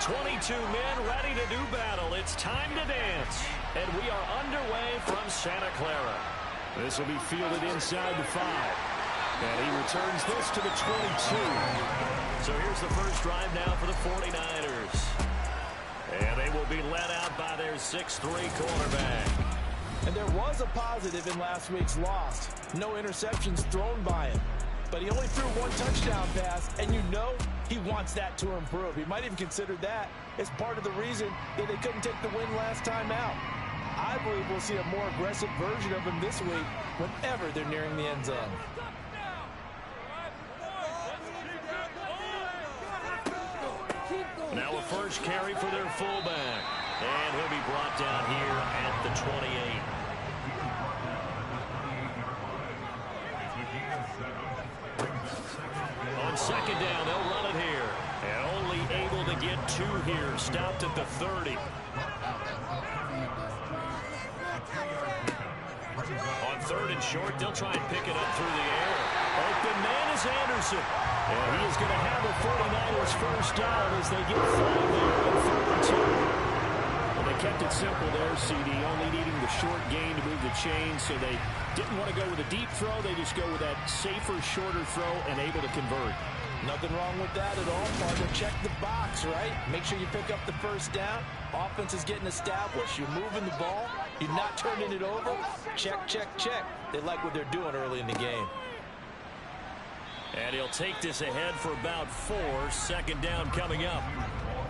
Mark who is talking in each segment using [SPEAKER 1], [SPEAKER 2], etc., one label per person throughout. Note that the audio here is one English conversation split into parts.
[SPEAKER 1] 22 men ready to do battle. It's time to dance. And we are underway from Santa Clara. This will be fielded inside the 5. And he returns this to the 22. So here's the first drive now for the 49ers. And they will be led out by their 6'3 quarterback.
[SPEAKER 2] And there was a positive in last week's loss. No interceptions thrown by him. But he only threw one touchdown pass, and you know he wants that to improve. He might even consider that as part of the reason that they couldn't take the win last time out. I believe we'll see a more aggressive version of him this week whenever they're nearing the end zone.
[SPEAKER 1] Now a first carry for their fullback. And he'll be brought down here at the 28. On second down, they'll run it here. And only able to get 2 here. Stopped at the 30. On third and short, they'll try and pick it up through the air. Open man is Anderson. And he is going to have a 49ers first down as they get 5 there on 3rd and 2. Well, they kept it simple there, CD, only needing the short gain to move the chain, so they didn't want to go with a deep throw. They just go with that safer, shorter throw and able to convert.
[SPEAKER 2] Nothing wrong with that at all, partner. Check the box, right? Make sure you pick up the first down. Offense is getting established. You're moving the ball. You're not turning it over. Check, check, check. They like what they're doing early in the game.
[SPEAKER 1] And he'll take this ahead for about 4. Second down coming up.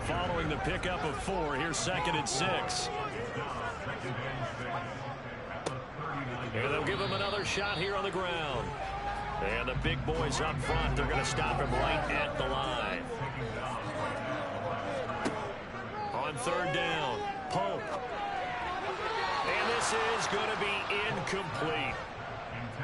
[SPEAKER 1] Following the pickup of 4, here's 2nd and 6. And they'll give him another shot here on the ground. And the big boys up front, they're going to stop him right at the line. On 3rd down, Pope. And this is going to be incomplete.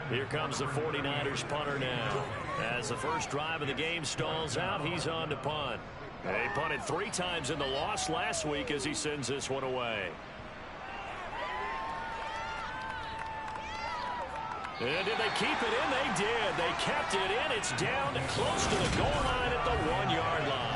[SPEAKER 1] Here comes the 49ers punter now. As the first drive of the game stalls out, he's on to punt. They punted 3 times in the loss last week as he sends this one away. And did they keep it in? They did. They kept it in. It's down close to the goal line at the 1-yard line.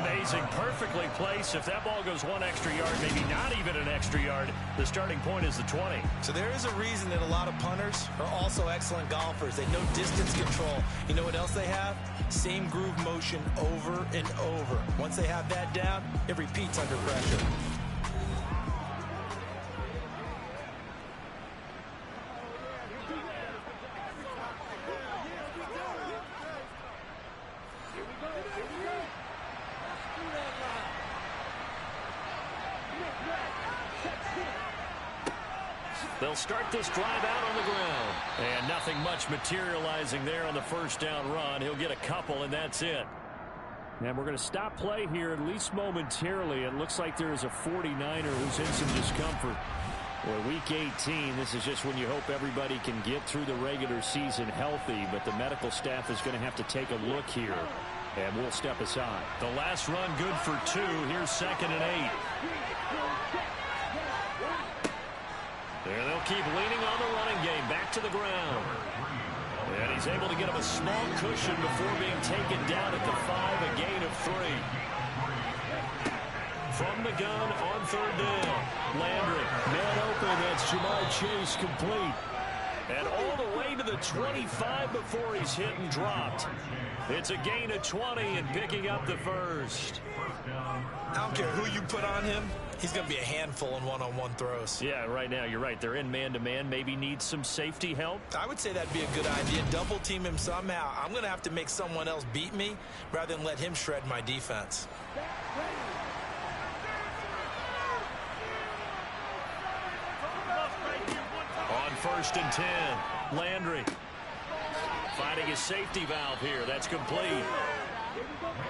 [SPEAKER 1] Amazing. Perfectly placed. If that ball goes 1 extra yard, maybe not even an extra yard, the starting point is the 20.
[SPEAKER 2] So there is a reason that a lot of punters are also excellent golfers. They know distance control. You know what else they have? Same groove motion over and over. Once they have that down, it repeats under pressure.
[SPEAKER 1] They'll start this drive out on the ground. And nothing much materializing there on the first down run. He'll get a couple, and that's it. And we're going to stop play here, at least momentarily. It looks like there is a 49er who's in some discomfort. Well, week 18, this is just when you hope everybody can get through the regular season healthy. But the medical staff is going to have to take a look here. And we'll step aside. The last run good for 2. Here's 2nd and 8. And they'll keep leaning on the running game. Back to the ground. And he's able to get him a small cushion before being taken down at the 5, a gain of 3. From the gun on 3rd down. Landry, man open. That's Jamar Chase complete. And all the way to the 25 before he's hit and dropped. It's a gain of 20 and picking up the first.
[SPEAKER 2] I don't care who you put on him. He's going to be a handful in one-on-one throws.
[SPEAKER 1] Yeah, right now, you're right. They're in man-to-man. Maybe needs some safety help.
[SPEAKER 2] I would say that'd be a good idea. Double team him somehow. I'm going to have to make someone else beat me rather than let him shred my defense.
[SPEAKER 1] On 1st and 10, Landry finding his safety valve here. That's complete.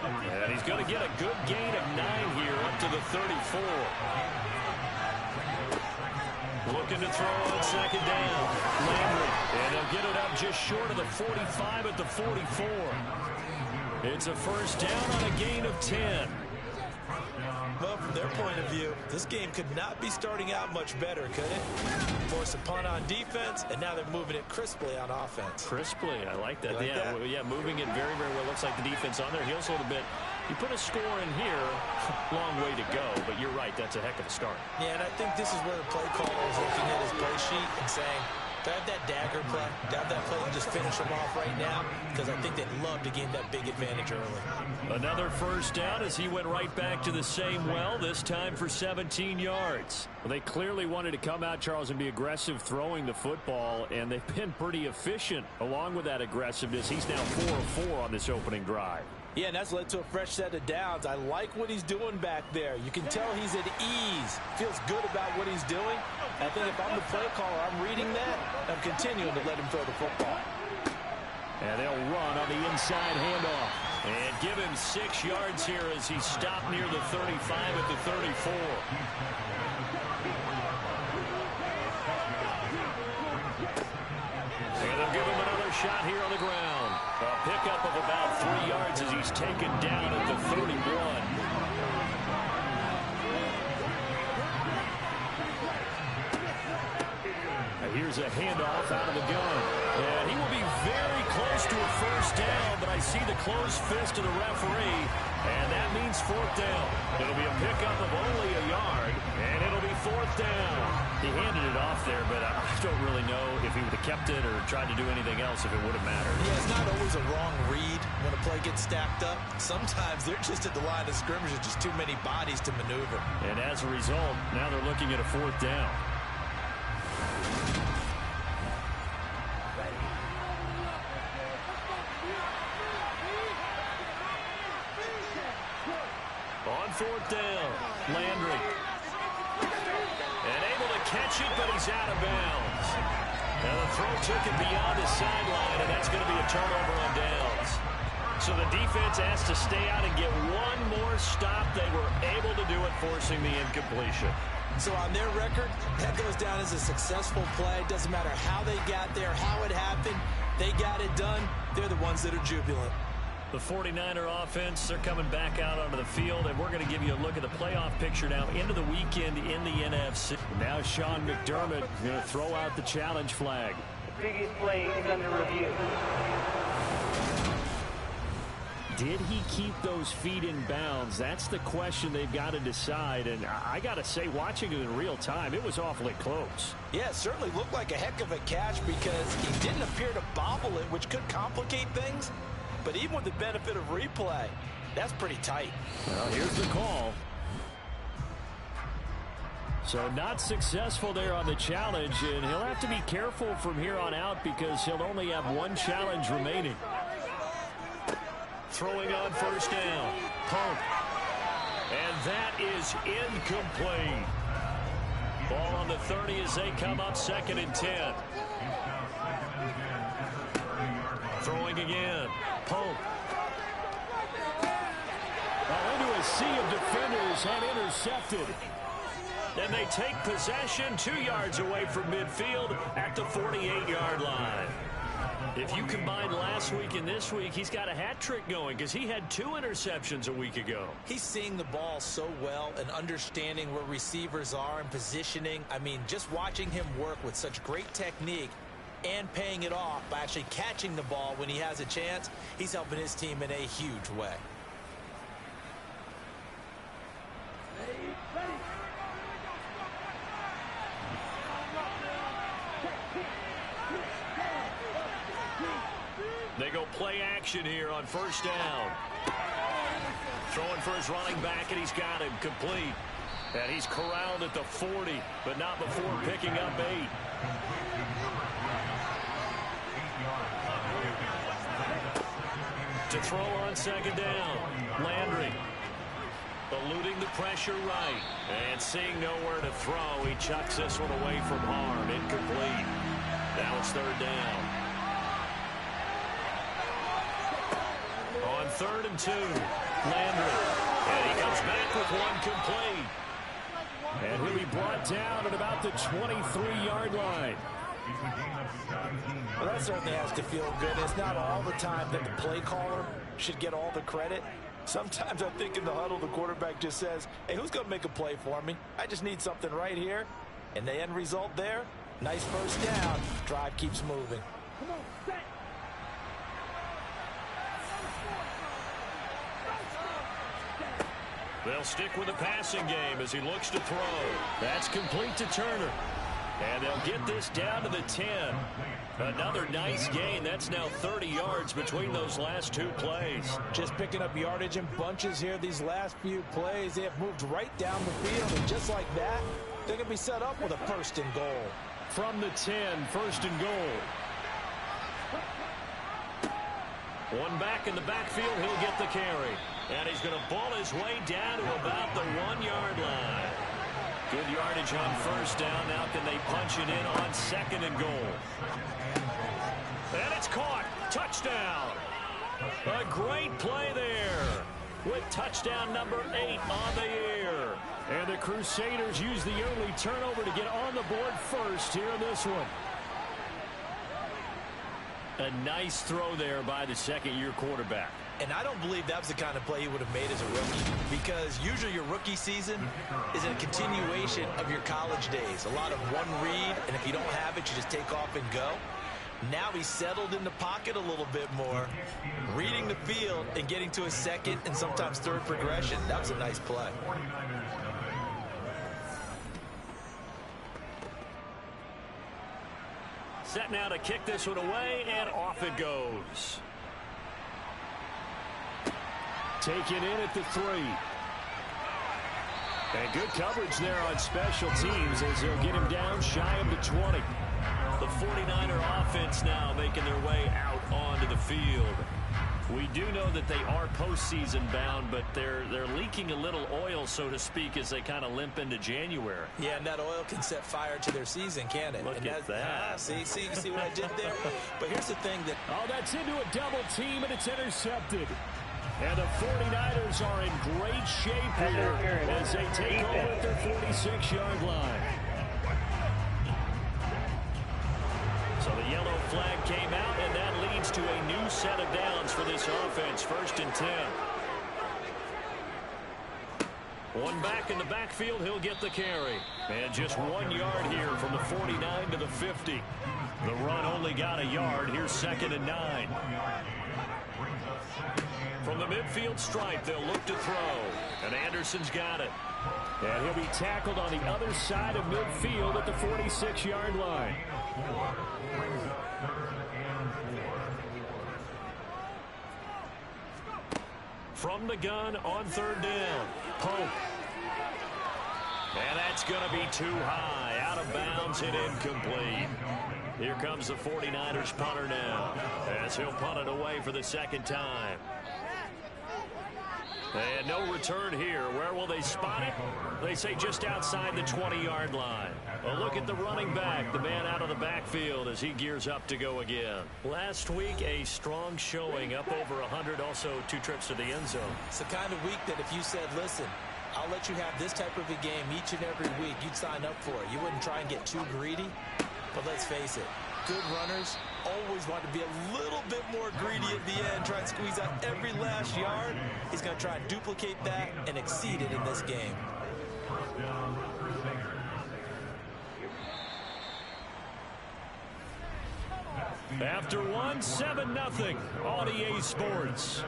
[SPEAKER 1] And he's going to get a good gain of 9 here up to the 34. Looking to throw on 2nd down. Landry. And he'll get it up just short of the 45 at the 44. It's a first down on a gain of 10.
[SPEAKER 2] Well, from their point of view, this game could not be starting out much better, could it? Force a punt on defense, and now they're moving it crisply on offense.
[SPEAKER 1] Crisply, I like that.
[SPEAKER 2] You like that?
[SPEAKER 1] Yeah, moving it very, very well. Looks like the defense on their heels a little bit. You put a score in here, long way to go, but you're right, that's a heck of a start.
[SPEAKER 2] Yeah, and I think this is where the play caller is looking at his play sheet and saying, grab that dagger play, grab that play and just finish them off right now, because I think they'd love to gain that big advantage early.
[SPEAKER 1] Another first down as he went right back to the same well, this time for 17 yards. Well, they clearly wanted to come out, Charles, and be aggressive throwing the football, and they've been pretty efficient along with that aggressiveness. He's now 4 of 4 on this opening drive.
[SPEAKER 2] Yeah, and that's led to a fresh set of downs. I like what he's doing back there. You can tell he's at ease. Feels good about what he's doing. I think if I'm the play caller, I'm reading that. I'm continuing to let him throw the football.
[SPEAKER 1] And they'll run on the inside handoff. And give him 6 yards here as he stopped near the 35 at the 34. And they'll give him another shot here on the ground. A pickup of about 3 yards as he's taken down at the 31. And here's a handoff out of the gun. And he will be very close to a first down, but I see the closed fist of the referee, and that means 4th down. It'll be a pickup of only a yard, and it'll be 4th down. He handed it off there, but I don't really know if he would have kept it or tried to do anything else if it would have mattered.
[SPEAKER 2] Yeah, it's not always a wrong read when a play gets stacked up. Sometimes they're just at the line of scrimmage with just too many bodies to maneuver.
[SPEAKER 1] And as a result, now they're looking at a 4th down. On 4th down, Landry. And able to catch it, but he's out of bounds. Now the throw took it beyond the sideline, and that's going to be a turnover on downs. So the defense asked to stay out and get one more stop. They were able to do it, forcing the incompletion.
[SPEAKER 2] So on their record, that goes down as a successful play. Doesn't matter how they got there, how it happened. They got it done. They're the ones that are jubilant.
[SPEAKER 1] The 49er offense, they're coming back out onto the field, and we're going to give you a look at the playoff picture now into the weekend in the NFC. Now Sean McDermott going to throw out the challenge flag.
[SPEAKER 3] The previous play is under review.
[SPEAKER 1] Did he keep those feet in bounds? That's the question they've got to decide, and I got to say, watching it in real time, it was awfully close.
[SPEAKER 2] Yeah, it certainly looked like a heck of a catch because he didn't appear to bobble it, which could complicate things. But even with the benefit of replay, that's pretty tight.
[SPEAKER 1] Well, here's the call. So not successful there on the challenge, and he'll have to be careful from here on out because he'll only have one challenge remaining. Throwing on 1st down. Pump. And that is incomplete. Ball on the 30 as they come up 2nd and 10. Throwing again. Pope. Into a sea of defenders and intercepted. And they take possession 2 yards away from midfield at the 48-yard line. If you combine last week and this week, he's got a hat trick going because he had 2 interceptions a week ago.
[SPEAKER 2] He's seeing the ball so well and understanding where receivers are and positioning. I mean, just watching him work with such great technique and paying it off by actually catching the ball when he has a chance, he's helping his team in a huge way.
[SPEAKER 1] They go play action here on 1st down. Throwing for his running back, and he's got him complete. And he's corralled at the 40, but not before picking up 8. To throw on 2nd down, Landry. Eluding the pressure right. And seeing nowhere to throw, he chucks this one away from harm. Incomplete. Now it's 3rd down. On 3rd and 2, Landry. And he comes back with one complete. And he'll be brought down at about the 23-yard line.
[SPEAKER 2] Well, that certainly has to feel good. It's not all the time that the play caller should get all the credit. Sometimes I think in the huddle, the quarterback just says, hey, who's going to make a play for me? I just need something right here. And the end result there, nice 1st down. Drive keeps moving.
[SPEAKER 3] Come on, set.
[SPEAKER 1] They'll stick with the passing game as he looks to throw. That's complete to Turner. And they'll get this down to the 10. Another nice gain. That's now 30 yards between those last two plays.
[SPEAKER 2] Just picking up yardage in bunches here these last few plays. They have moved right down the field, and just like that, they're going to be set up with a 1st and goal.
[SPEAKER 1] From the 10, 1st and goal. One back in the backfield, he'll get the carry. And he's going to ball his way down to about the 1-yard line. Good yardage on 1st down. Now can they punch it in on 2nd and goal? And it's caught. Touchdown. A great play there with touchdown number 8 on the year. And the Crusaders use the early turnover to get on the board first here in this one. A nice throw there by the 2nd-year quarterback.
[SPEAKER 2] And I don't believe that was the kind of play he would have made as a rookie, because usually your rookie season is a continuation of your college days. A lot of one read, and if you don't have it, you just take off and go. Now he's settled in the pocket a little bit more, reading the field and getting to a 2nd and sometimes 3rd progression. That was a nice play.
[SPEAKER 1] Set now to kick this one away, and off it goes. Taken in at the 3. And good coverage there on special teams as they'll get him down shy of the 20. The 49er offense now making their way out onto the field. We do know that they are postseason bound, but they're leaking a little oil, so to speak, as they kind of limp into January.
[SPEAKER 2] Yeah, and that oil can set fire to their season, can't it?
[SPEAKER 1] Look at that.
[SPEAKER 2] See what I did there? But here's the thing that...
[SPEAKER 1] Oh, that's into a double team, and it's intercepted. And the 49ers are in great shape here as they take over at their 46-yard line. So the yellow flag came out, and that leads to a new set of downs for this offense. 1st and 10. One back in the backfield, he'll get the carry. And just 1 yard here from the 49 to the 50. The run only got a yard. Here's 2nd and 9. From the midfield stripe, they'll look to throw. And Anderson's got it. And he'll be tackled on the other side of midfield at the 46-yard line. From the gun on 3rd down, Pope. And that's going to be too high. Out of bounds and incomplete. Here comes the 49ers punter now as he'll punt it away for the 2nd time. And no return here. Where will they spot it? They say just outside the 20-yard line. A look at the running back, the man out of the backfield as he gears up to go again. Last week, a strong showing, up over 100, also 2 trips to the end zone.
[SPEAKER 2] It's the kind of week that if you said, listen, I'll let you have this type of a game each and every week, you'd sign up for it. You wouldn't try and get too greedy. But let's face it, good runners always want to be a little bit more greedy at the end, try and squeeze out every last yard. He's going to try and duplicate that and exceed it in this game.
[SPEAKER 1] After one, 7-0 on EA Sports.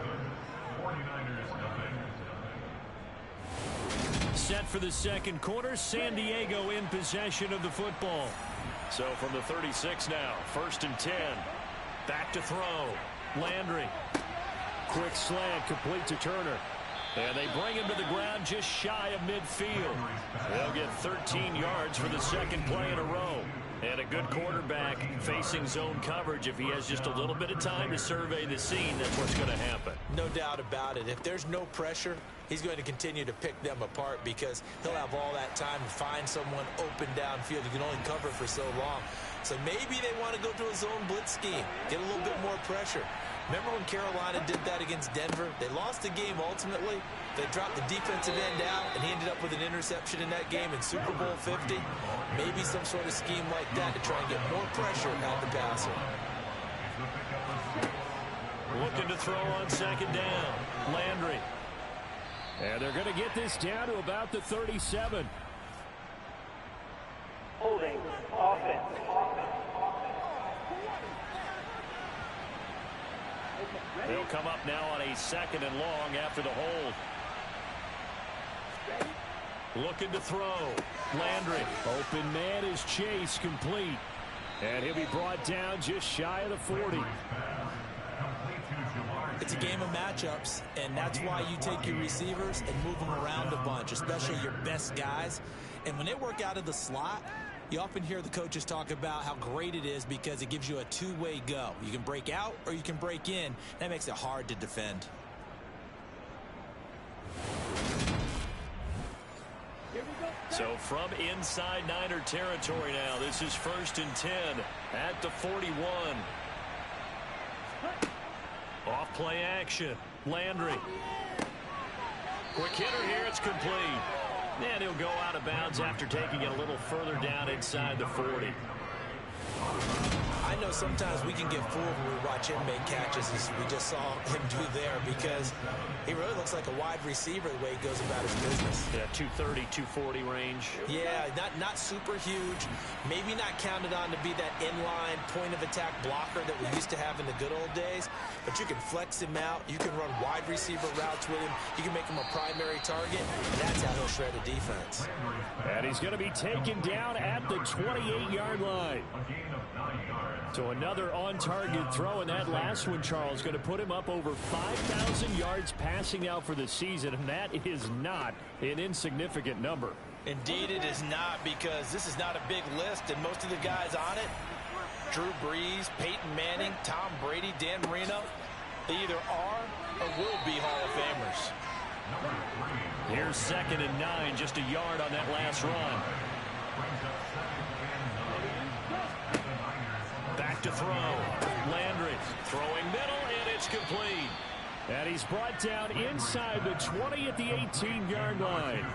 [SPEAKER 1] Set for the 2nd quarter, San Diego in possession of the football. So from the 36 now, 1st and 10. Back to throw. Landry. Quick slant, complete to Turner. And they bring him to the ground just shy of midfield. They'll get 13 yards for the 2nd play in a row. And a good quarterback facing zone coverage. If he has just a little bit of time to survey the scene, that's what's going to happen.
[SPEAKER 2] No doubt about it. If there's no pressure, he's going to continue to pick them apart because he'll have all that time to find someone open downfield. You can only cover for so long. So maybe they want to go to a zone blitz scheme, get a little bit more pressure. Remember when Carolina did that against Denver? They lost the game ultimately. They dropped the defensive end out, and he ended up with an interception in that game in Super Bowl 50. Maybe some sort of scheme like that to try and get more pressure at the passer.
[SPEAKER 1] Looking to throw on 2nd down. Landry. And they're going to get this down to about the 37.
[SPEAKER 3] Holding offense.
[SPEAKER 1] They'll come up now on a 2nd and long after the hold. Looking to throw. Landry. Open man is Chase, complete. And he'll be brought down just shy of the 40.
[SPEAKER 2] It's a game of matchups, and that's why you take your receivers and move them around a bunch, especially your best guys. And when they work out of the slot, you often hear the coaches talk about how great it is because it gives you a two-way go. You can break out or you can break in. That makes it hard to defend.
[SPEAKER 1] So from inside Niner territory now, this is 1st and 10 at the 41. Off play action. Landry. Quick hitter here. It's complete. And he'll go out of bounds after taking it a little further down inside the 40.
[SPEAKER 2] I know sometimes we can get fooled when we watch him make catches, as we just saw him do there, because he really looks like a wide receiver the way he goes about his business.
[SPEAKER 1] Yeah, 230, 240 range.
[SPEAKER 2] Yeah, not super huge. Maybe not counted on to be that inline point-of-attack blocker that we used to have in the good old days, but you can flex him out. You can run wide receiver routes with him. You can make him a primary target, and that's how he'll shred a defense.
[SPEAKER 1] And he's going to be taken down at the 28-yard line. So another on-target throw, and that last one, Charles, going to put him up over 5,000 yards passing out for the season, and that is not an insignificant number.
[SPEAKER 2] Indeed it is not, because this is not a big list, and most of the guys on it, Drew Brees, Peyton Manning, Tom Brady, Dan Marino, they either are or will be Hall of Famers.
[SPEAKER 1] Here's 2nd and 9, just a yard on that last run. Back to throw. Landry throwing middle, and it's complete. And he's brought down inside the 20 at the 18-yard line.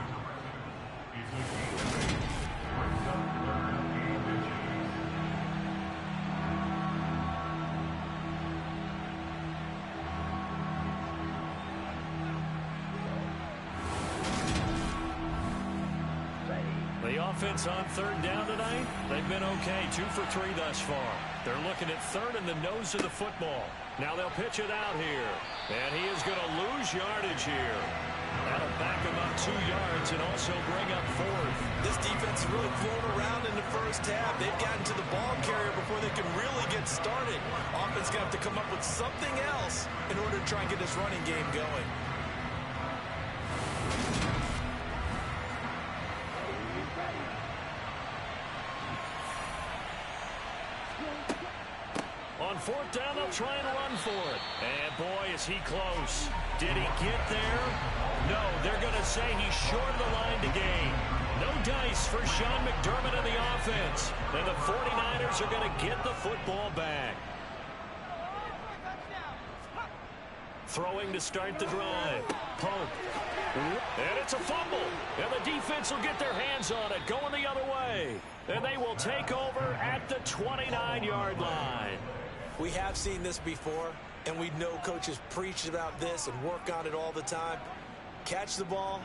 [SPEAKER 1] The offense on 3rd down tonight, they've been okay. 2 for 3 thus far. They're looking at 3rd and the nose of the football. Now they'll pitch it out here. And he is going to lose yardage here. That'll back him up 2 yards and also bring up 4th.
[SPEAKER 2] This defense has really flown around in the first half. They've gotten to the ball carrier before they can really get started. Offense going to have to come up with something else in order to try and get this running game going.
[SPEAKER 1] On 4th down, they'll try and run for it. And boy, is he close. Did he get there? No, they're going to say he's short of the line to gain. No dice for Sean McDermott in the offense. And the 49ers are going to get the football back. Throwing to start the drive. Pope. And it's a fumble. And the defense will get their hands on it, going the other way. And they will take over at the 29-yard line.
[SPEAKER 2] We have seen this before, and we know coaches preach about this and work on it all the time. Catch the ball.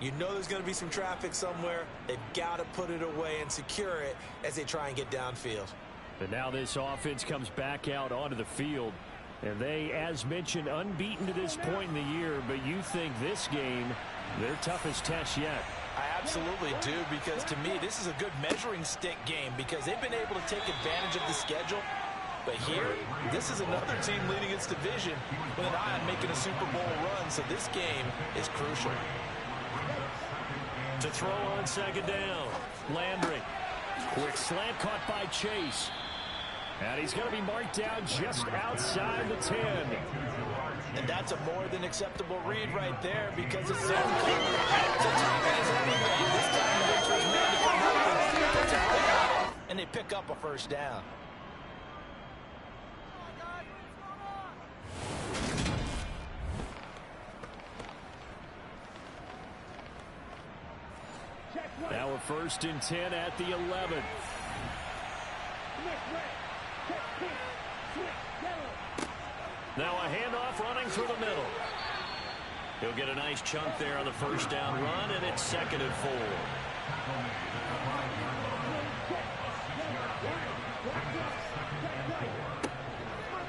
[SPEAKER 2] You know there's going to be some traffic somewhere. They've got to put it away and secure it as they try and get downfield.
[SPEAKER 1] And now this offense comes back out onto the field. And they, as mentioned, unbeaten to this point in the year. But you think this game, their toughest test yet.
[SPEAKER 2] I absolutely do, because to me, this is a good measuring stick game because they've been able to take advantage of the schedule. But here, this is another team leading its division with an eye on making a Super Bowl run. So this game is crucial.
[SPEAKER 1] To throw on 2nd down, Landry. Quick slant caught by Chase. And he's going to be marked down just outside the 10.
[SPEAKER 2] And that's a more than acceptable read right there because it's zone coverage. So time is everything. This time he waits for his man to come open. And they pick up a 1st down.
[SPEAKER 1] Now a 1st and 10 at the 11. Now a handoff running through the middle. He'll get a nice chunk there on the 1st down run, and it's 2nd and 4.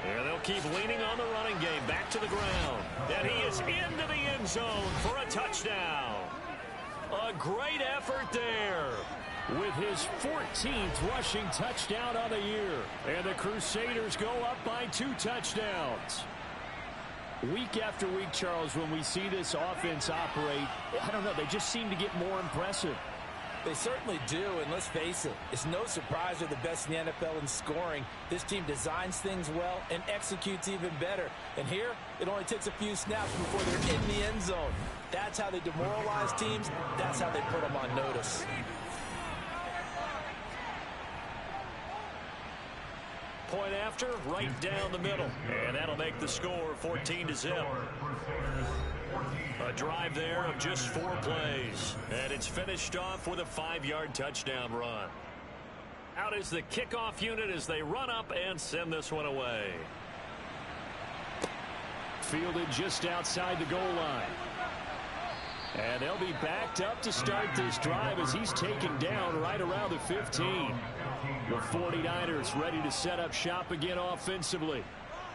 [SPEAKER 1] And they'll keep leaning on the running game. Back to the ground. And he is into the end zone for a touchdown. A great effort there with his 14th rushing touchdown on the year. And the Crusaders go up by 2 touchdowns. Week after week, Charles, when we see this offense operate, I don't know, they just seem to get more impressive.
[SPEAKER 2] They certainly do, and let's face it, it's no surprise they're the best in the NFL in scoring. This team designs things well and executes even better. And here, it only takes a few snaps before they're in the end zone. That's how they demoralize teams. That's how they put them on notice.
[SPEAKER 1] Point after, right down the middle. And that'll make the score 14-0. A drive there of just 4 plays. And it's finished off with a 5-yard touchdown run. Out is the kickoff unit as they run up and send this one away. Fielded just outside the goal line. And they'll be backed up to start this drive as he's taken down right around the 15. The 49ers ready to set up shop again offensively.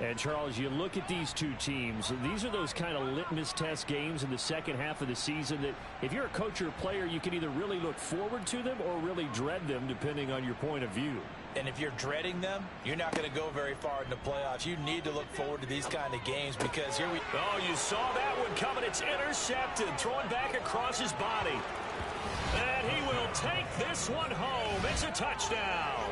[SPEAKER 1] And, Charles, you look at these two teams, these are those kind of litmus test games in the second half of the season that if you're a coach or a player, you can either really look forward to them or really dread them depending on your point of view.
[SPEAKER 2] And if you're dreading them, you're not going to go very far in the playoffs. You need to look forward to these kind of games because here we...
[SPEAKER 1] Oh, you saw that one coming. It's intercepted, thrown back across his body. And he will take this one home. It's a touchdown.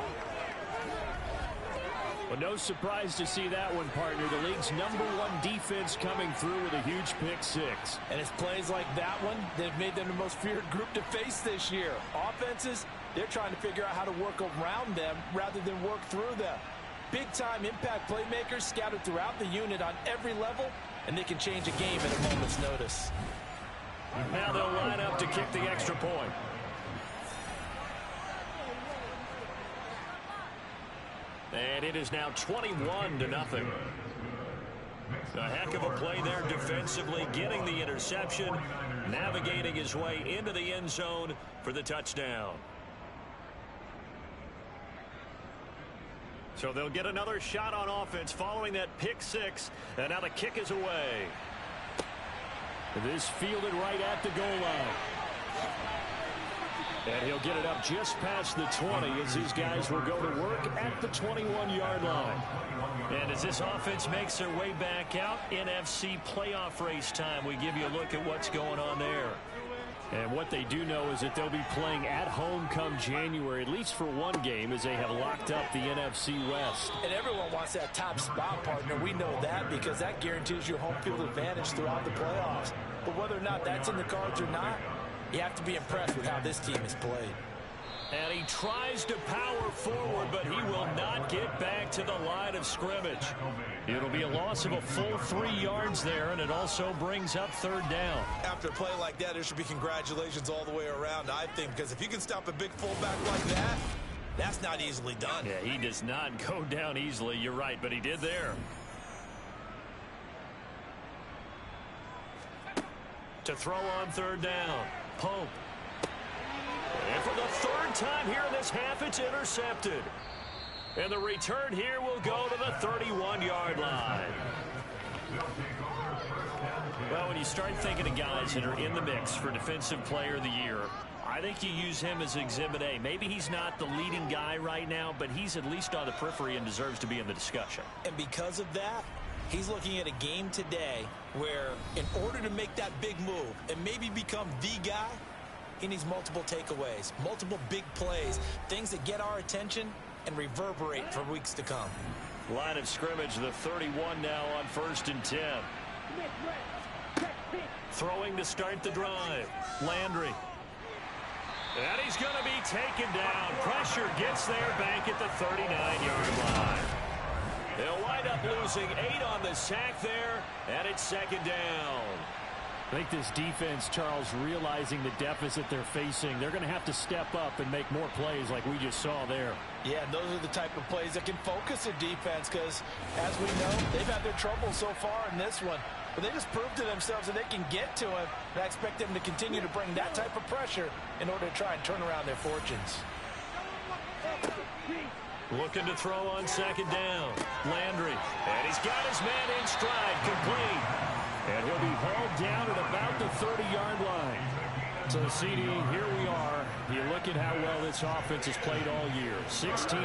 [SPEAKER 1] Well, no surprise to see that one, partner. The league's #1 defense coming through with a huge pick 6.
[SPEAKER 2] And it's plays like that one that have made them the most feared group to face this year. Offenses, they're trying to figure out how to work around them rather than work through them. Big-time impact playmakers scattered throughout the unit on every level, and they can change a game at a moment's notice.
[SPEAKER 1] Now they'll line up to kick the extra point. And it is now 21-0. A heck of a play there defensively, getting the interception, navigating his way into the end zone for the touchdown. So they'll get another shot on offense following that pick 6, and now the kick is away. This fielded right at the goal line. And he'll get it up just past the 20 as these guys will go to work at the 21-yard line. And as this offense makes their way back out, NFC playoff race time, we give you a look at what's going on there. And what they do know is that they'll be playing at home come January, at least for one game, as they have locked up the NFC West.
[SPEAKER 2] And everyone wants that top spot, partner. We know that because that guarantees you home field advantage throughout the playoffs. But whether or not that's in the cards or not, you have to be impressed with how this team is played.
[SPEAKER 1] And he tries to power forward, but he will not get back to the line of scrimmage. It'll be a loss of a full 3 yards there, and it also brings up 3rd down.
[SPEAKER 4] After a play like that, there should be congratulations all the way around, I think, because if you can stop a big fullback like that, that's not easily done.
[SPEAKER 1] Yeah, he does not go down easily. You're right, but he did there. To throw on 3rd down, Pope. And for the 3rd time here in this half, it's intercepted. And the return here will go to the 31-yard line. Well, when you start thinking of guys that are in the mix for Defensive Player of the Year, I think you use him as Exhibit A. Maybe he's not the leading guy right now, but he's at least on the periphery and deserves to be in the discussion.
[SPEAKER 2] And because of that, he's looking at a game today where in order to make that big move and maybe become the guy, he needs multiple takeaways, multiple big plays, things that get our attention and reverberate for weeks to come.
[SPEAKER 1] Line of scrimmage, the 31 now on 1st and 10. Throwing to start the drive. Landry. And he's going to be taken down. Pressure gets there back at the 39-yard line. They'll wind up losing 8 on the sack there, and it's 2nd down.
[SPEAKER 5] I think this defense, Charles, realizing the deficit they're facing, they're going to have to step up and make more plays like we just saw there.
[SPEAKER 2] Yeah, and those are the type of plays that can focus a defense because, as we know, they've had their trouble so far in this one. But they just proved to themselves that they can get to him, and I expect them to continue to bring that type of pressure in order to try and turn around their fortunes.
[SPEAKER 1] Looking to throw on 2nd down. Landry. And he's got his man in stride, complete. And he'll be hauled down at about the 30-yard line. So, CD, here we are. You look at how well this offense has played all year. 16-0.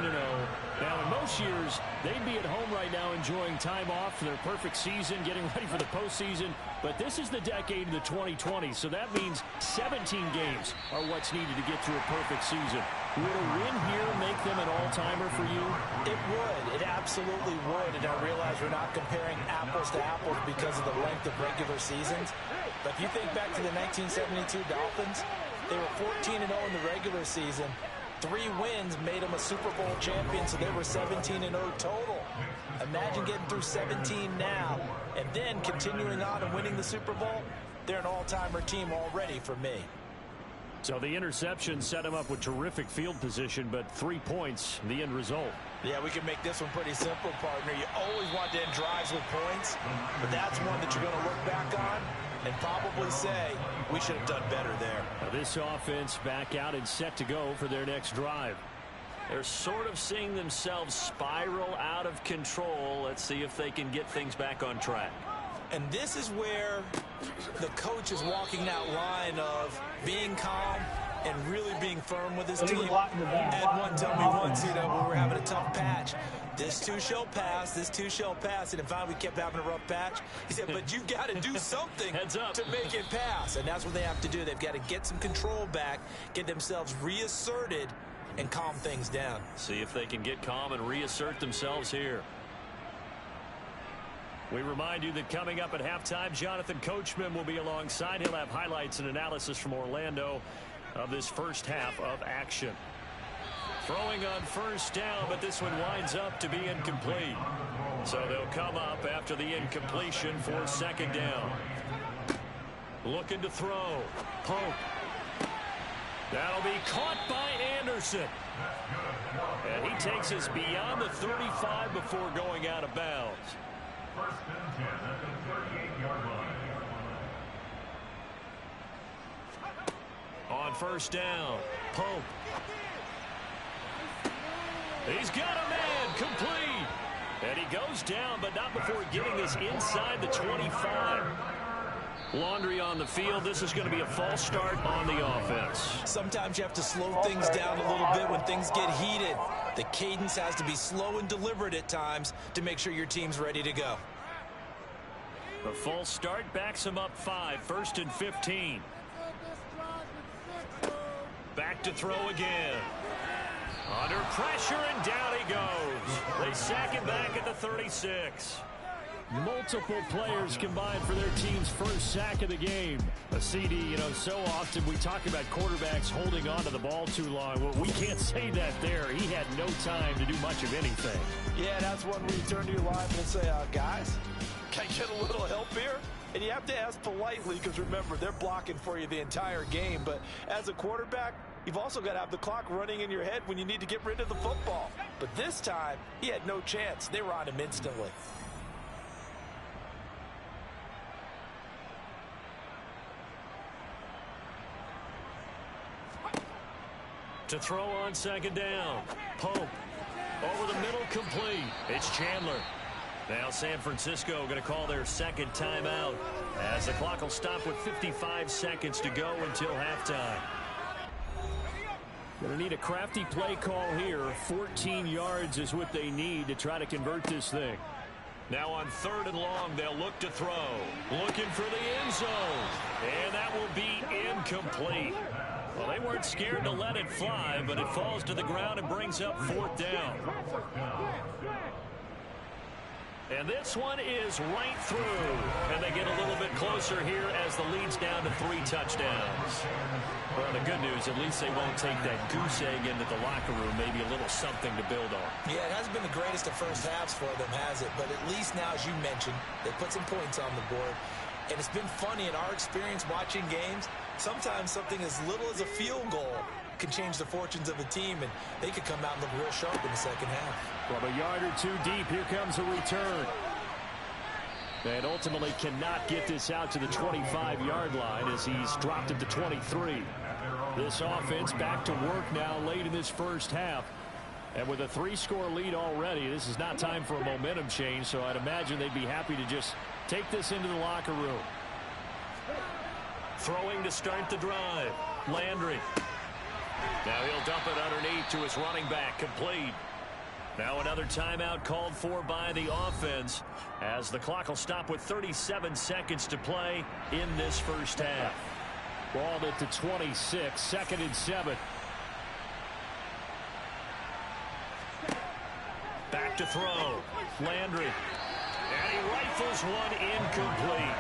[SPEAKER 1] Now, in most years, they'd be at home right now enjoying time off for their perfect season, getting ready for the postseason. But this is the decade of the 2020s, so that means 17 games are what's needed to get through a perfect season. Would a win here make them an all-timer for you?
[SPEAKER 2] It would. It absolutely would. And I realize we're not comparing apples to apples because of the length of regular seasons. But if you think back to the 1972 Dolphins, they were 14-0 in the regular season. 3 wins made them a Super Bowl champion, so they were 17-0 total. Imagine getting through 17 now and then continuing on and winning the Super Bowl. They're an all-timer team already for me.
[SPEAKER 1] So the interception set him up with terrific field position, but 3 points, the end result.
[SPEAKER 2] Yeah, we can make this one pretty simple, partner. You always want to end drives with points, but that's one that you're going to look back on and probably say, we should have done better there.
[SPEAKER 1] Now this offense back out and set to go for their next drive.
[SPEAKER 5] They're sort of seeing themselves spiral out of control. Let's see if they can get things back on track.
[SPEAKER 2] And this is where the coach is walking that line of being calm and really being firm with his team. Had one tell me once, when we were having a tough patch, this too shall pass, this too shall pass. And finally we kept having a rough patch. He said, but you've got to do something to make it pass. And that's what they have to do. They've got to get some control back, get themselves reasserted, and calm things down.
[SPEAKER 5] See if they can get calm and reassert themselves here.
[SPEAKER 1] We remind you that coming up at halftime, Jonathan Coachman will be alongside. He'll have highlights and analysis from Orlando of this first half of action. Throwing on first down, but this one winds up to be incomplete. So they'll come up after the incompletion for second down. Looking to throw. Pope. That'll be caught by Anderson. And he takes us beyond the 35 before going out of bounds.
[SPEAKER 6] First and 10 at the 38-yard line.
[SPEAKER 1] On first down, Pope. He's got a man, complete. And he goes down, but not before getting us inside the 25. Laundry on the field. This is going to be a false start on the offense.
[SPEAKER 2] Sometimes you have to slow things down a little bit when things get heated. The cadence has to be slow and deliberate at times to make sure your team's ready to go.
[SPEAKER 1] The false start backs him up 5, first and 15. Back to throw again. Under pressure, and down he goes. They sack him back at the 36. Multiple players combined for their team's first sack of the game. A CD, so often we talk about quarterbacks holding on to the ball too long. Well, we can't say that there. He had no time to do much of anything.
[SPEAKER 2] Yeah, that's one where you turn to your line and say, guys, can I get a little help here? And you have to ask politely because, remember, they're blocking for you the entire game. But as a quarterback, you've also got to have the clock running in your head when you need to get rid of the football. But this time, he had no chance. They were on him instantly.
[SPEAKER 1] To throw on second down. Pope over the middle, complete. It's Chandler. Now San Francisco going to call their second timeout as the clock will stop with 55 seconds to go until halftime. Going to need a crafty play call here. 14 yards is what they need to try to convert this thing. Now on third and long, they'll look to throw. Looking for the end zone. And that will be incomplete. Well, they weren't scared to let it fly, but it falls to the ground and brings up fourth down. And this one is right through. And they get a little bit closer here as the lead's down to 3 touchdowns. Well, the good news, at least they won't take that goose egg into the locker room. Maybe a little something to build on.
[SPEAKER 2] Yeah, it hasn't been the greatest of first halves for them, has it? But at least now, as you mentioned, they put some points on the board. And it's been funny in our experience watching games. Sometimes something as little as a field goal can change the fortunes of a team, and they could come out and look real sharp in the second half.
[SPEAKER 1] From a yard or 2 deep, here comes a return. And ultimately cannot get this out to the 25-yard line as he's dropped it to 23. This offense back to work now late in this first half. And with a 3-score lead already, this is not time for a momentum change, so I'd imagine they'd be happy to just take this into the locker room. Throwing to start the drive. Landry. Now he'll dump it underneath to his running back. Complete. Now another timeout called for by the offense as the clock will stop with 37 seconds to play in this first half.
[SPEAKER 5] Ball at the 26, 2nd and 7.
[SPEAKER 1] Back to throw. Landry. And he rifles one incomplete.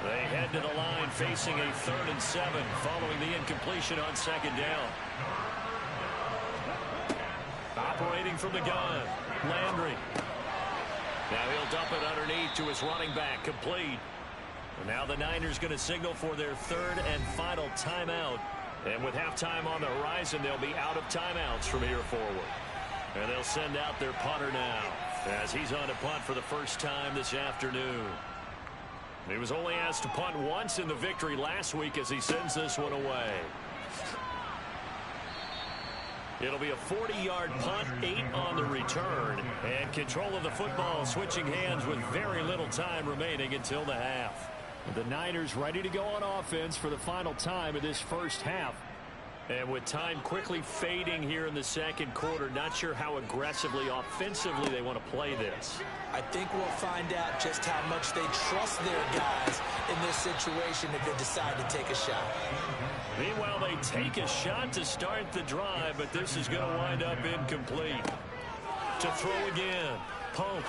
[SPEAKER 1] They head to the line facing a 3rd and 7 following the incompletion on 2nd down. Operating from the gun. Landry. Now he'll dump it underneath to his running back. Complete. And now the Niners going to signal for their 3rd and final timeout. And with halftime on the horizon, they'll be out of timeouts from here forward. And they'll send out their punter now as he's on to punt for the first time this afternoon. He was only asked to punt once in the victory last week as he sends this one away. It'll be a 40-yard punt, 8 on the return, and control of the football switching hands with very little time remaining until the half.
[SPEAKER 5] The Niners ready to go on offense for the final time of this first half.
[SPEAKER 1] And with time quickly fading here in the 2nd quarter, not sure how aggressively, offensively they want to play this.
[SPEAKER 2] I think we'll find out just how much they trust their guys in this situation if they decide to take a shot.
[SPEAKER 1] Meanwhile, they take a shot to start the drive, but this is going to wind up incomplete. To throw again. Pope.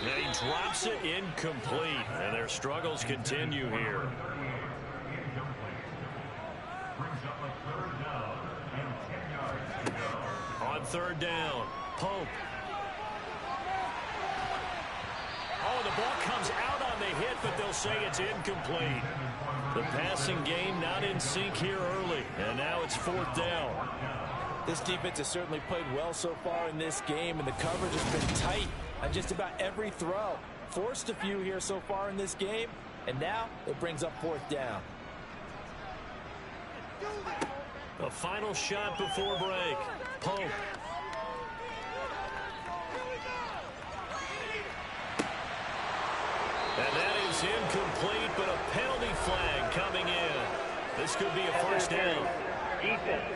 [SPEAKER 1] And he drops it incomplete, and their struggles continue here. On 3rd down, Pope. Oh, the ball comes out on the hit, but they'll say it's incomplete. The passing game not in sync here early, and now it's 4th down.
[SPEAKER 2] This defense has certainly played well so far in this game, and the coverage has been tight on just about every throw. Forced a few here so far in this game, and now it brings up 4th down.
[SPEAKER 1] A final shot before break. Pope. And that is incomplete, but a penalty flag coming in. This could be a first down.
[SPEAKER 3] Defense.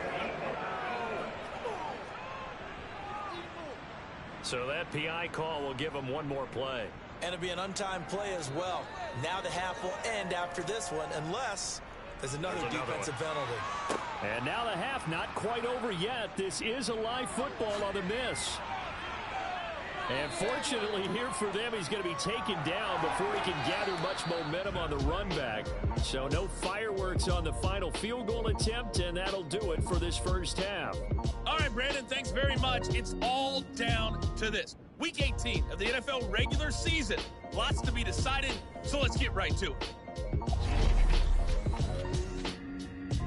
[SPEAKER 1] So that PI call will give them one more play.
[SPEAKER 2] And it'll be an untimed play as well. Now the half will end after this one, unless there's another defensive penalty.
[SPEAKER 5] And now the half not quite over yet. This is a live football on the miss. And fortunately here for them, he's going to be taken down before he can gather much momentum on the run back. So no fireworks on the final field goal attempt, and that'll do it for this first half.
[SPEAKER 7] All right, Brandon, thanks very much. It's all down to this. Week 18 of the NFL regular season. Lots to be decided, so let's get right to it.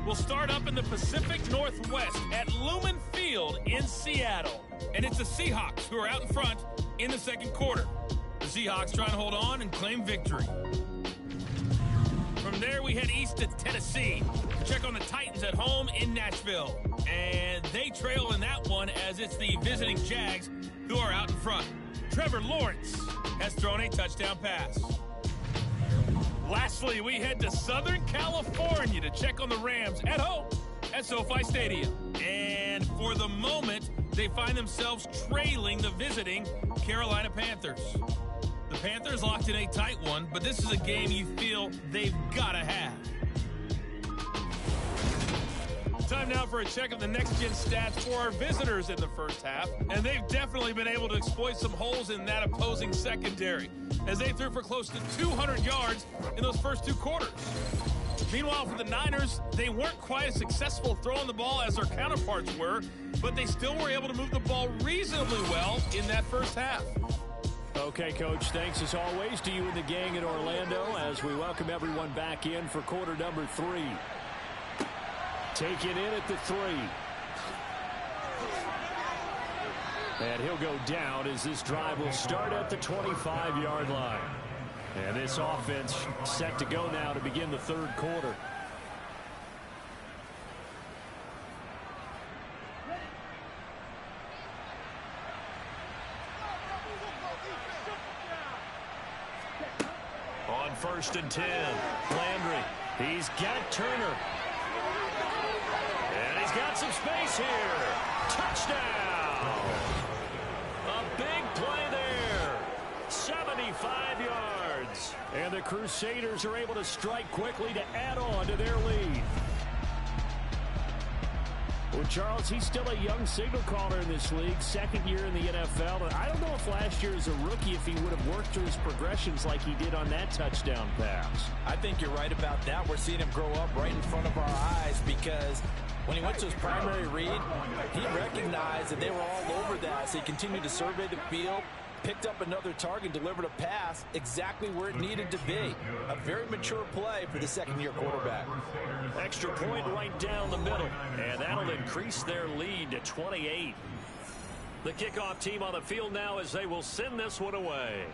[SPEAKER 7] We'll start up in the Pacific Northwest at Lumen Field in Seattle. And it's the Seahawks who are out in front in the 2nd quarter. The Seahawks trying to hold on and claim victory. From there, we head east to Tennessee to check on the Titans at home in Nashville. And they trail in that one as it's the visiting Jags who are out in front. Trevor Lawrence has thrown a touchdown pass. Lastly, we head to Southern California to check on the Rams at home at SoFi Stadium. And for the moment, they find themselves trailing the visiting Carolina Panthers. The Panthers locked in a tight one, but this is a game you feel they've got to have. Time now for a check of the next-gen stats for our visitors in the first half. And they've definitely been able to exploit some holes in that opposing secondary, as they threw for close to 200 yards in those first 2 quarters. Meanwhile, for the Niners, they weren't quite as successful throwing the ball as their counterparts were, but they still were able to move the ball reasonably well in that first half.
[SPEAKER 5] Okay, Coach, thanks as always to you and the gang in Orlando as we welcome everyone back in for quarter number 3. Taken in at the 3. And he'll go down as this drive will start at the 25-yard line. And this offense set to go now to begin the 3rd quarter. On 1st and 10, Landry.
[SPEAKER 1] He's got Turner. And he's got some space here. Touchdown! A big play there. 75 yards. And the Crusaders are able to strike quickly to add on to their lead. Well, Charles, he's still a young signal caller in this league, second year in the NFL. And I don't know if last year as a rookie if he would have worked through his progressions like he did on that touchdown pass.
[SPEAKER 2] I think you're right about that. We're seeing him grow up right in front of our eyes because when he went to his primary read, he recognized that they were all over that. So he continued to survey the field, picked up another target, delivered a pass exactly where it needed to be. A very mature play for the second-year quarterback.
[SPEAKER 1] Extra point right down the middle, and that'll increase their lead to 28. The kickoff team on the field now as they will send this one away.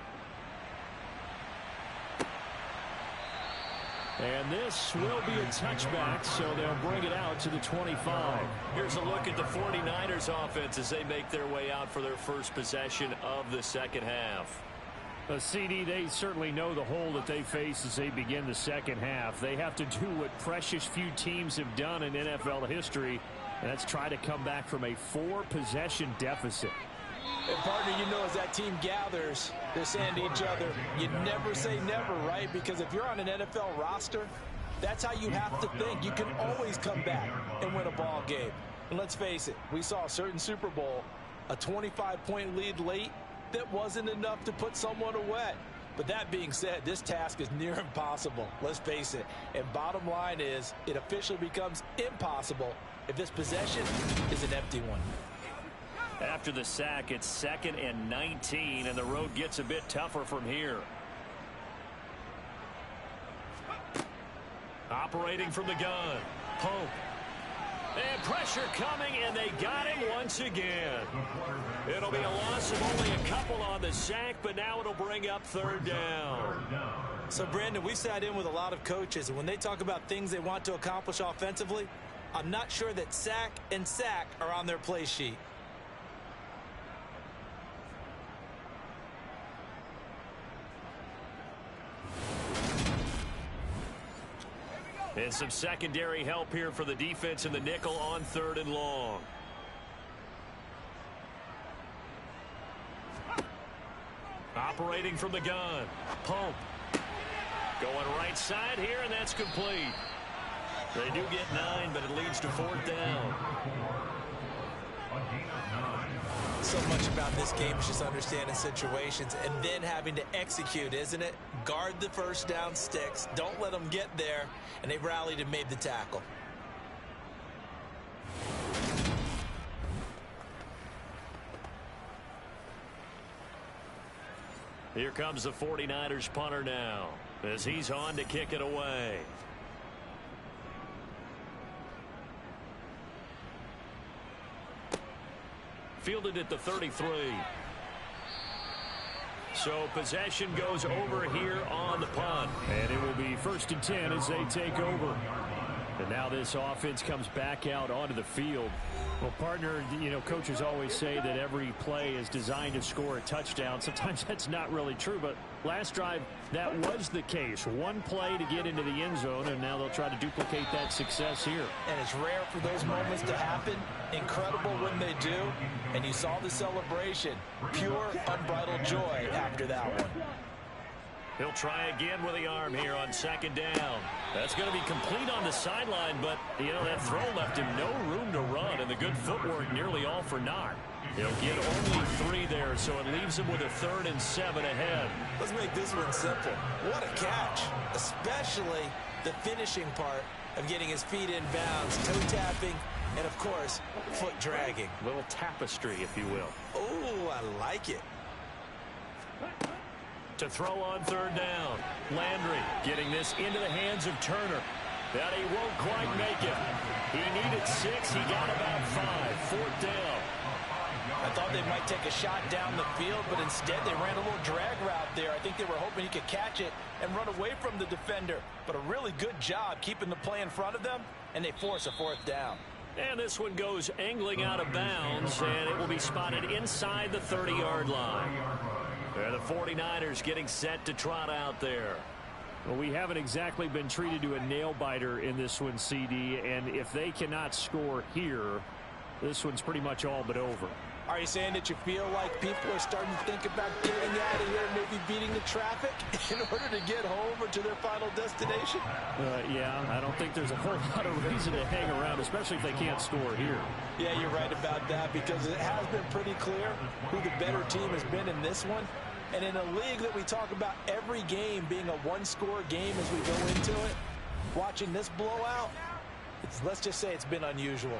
[SPEAKER 1] And this will be a touchback, so they'll bring it out to the 25. Here's a look at the 49ers offense as they make their way out for their first possession of the second half. CD, they certainly know the hole that they face as they begin the second half. They have to do what precious few teams have done in NFL history, and that's try to come back from a 4-possession deficit.
[SPEAKER 2] And partner, you know, as that team gathers, they're saying to each other, you never say never, right? Because if you're on an NFL roster, that's how you have to think. You can always come back and win a ball game. And let's face it, we saw a certain Super Bowl, a 25-point lead late that wasn't enough to put someone away. But that being said, this task is near impossible. Let's face it. And bottom line is, it officially becomes impossible if this possession is an empty one.
[SPEAKER 1] After the sack, it's 2nd and 19, and the road gets a bit tougher from here. Operating from the gun, Pope. And pressure coming, and they got him once again. It'll be a loss of only a couple on the sack, but now it'll bring up 3rd down.
[SPEAKER 2] So, Brandon, we sat in with a lot of coaches, and when they talk about things they want to accomplish offensively, I'm not sure that sack and sack are on their play sheet.
[SPEAKER 1] And some secondary help here for the defense in the nickel on 3rd and long. Operating from the gun, Pope. Going right side here, and that's complete. They do get 9, but it leads to 4th down.
[SPEAKER 2] So much about this game is just understanding situations and then having to execute, isn't it? Guard the first down sticks. Don't let them get there. And they rallied and made the tackle.
[SPEAKER 1] Here comes the 49ers punter now as he's on to kick it away. Fielded at the 33. So possession goes over here on the punt.
[SPEAKER 5] And it will be 1st and 10 as they take over. And now this offense comes back out onto the field. Well, partner, you know, coaches always say that every play is designed to score a touchdown. Sometimes that's not really true, but last drive, that was the case. One play to get into the end zone, and now they'll try to duplicate that success here.
[SPEAKER 2] And it's rare for those moments to happen. Incredible when they do. And you saw the celebration. Pure, unbridled joy after that one.
[SPEAKER 1] He'll try again with the arm here on 2nd down. That's going to be complete on the sideline, but, you know, that throw left him no room to run, and the good footwork nearly all for naught. He'll get only 3 there, so it leaves him with a 3rd and 7 ahead.
[SPEAKER 2] Let's make this one simple. What a catch, especially the finishing part of getting his feet in bounds, toe tapping, and, of course, foot dragging.
[SPEAKER 1] Little tapestry, if you will.
[SPEAKER 2] Oh, I like it.
[SPEAKER 1] To throw on 3rd down. Landry getting this into the hands of Turner. That he won't quite make it. He needed 6. He got about 5. 4th down.
[SPEAKER 2] I thought they might take a shot down the field, but instead they ran a little drag route there. I think they were hoping he could catch it and run away from the defender. But a really good job keeping the play in front of them, and they force a 4th down.
[SPEAKER 1] And this one goes angling out of bounds, and it will be spotted inside the 30-yard line. The 49ers getting set to trot out there.
[SPEAKER 5] Well, we haven't exactly been treated to a nail-biter in this one, CD, and if they cannot score here, this one's pretty much all but over.
[SPEAKER 2] Are you saying that you feel like people are starting to think about getting out of here, maybe beating the traffic in order to get home or to their final destination?
[SPEAKER 5] Yeah, I don't think there's a whole lot of reason to hang around, especially if they can't score here.
[SPEAKER 2] Yeah, you're right about that, because it has been pretty clear who the better team has been in this one. And in a league that we talk about every game being a one-score game as we go into it, watching this blowout, let's just say it's been unusual.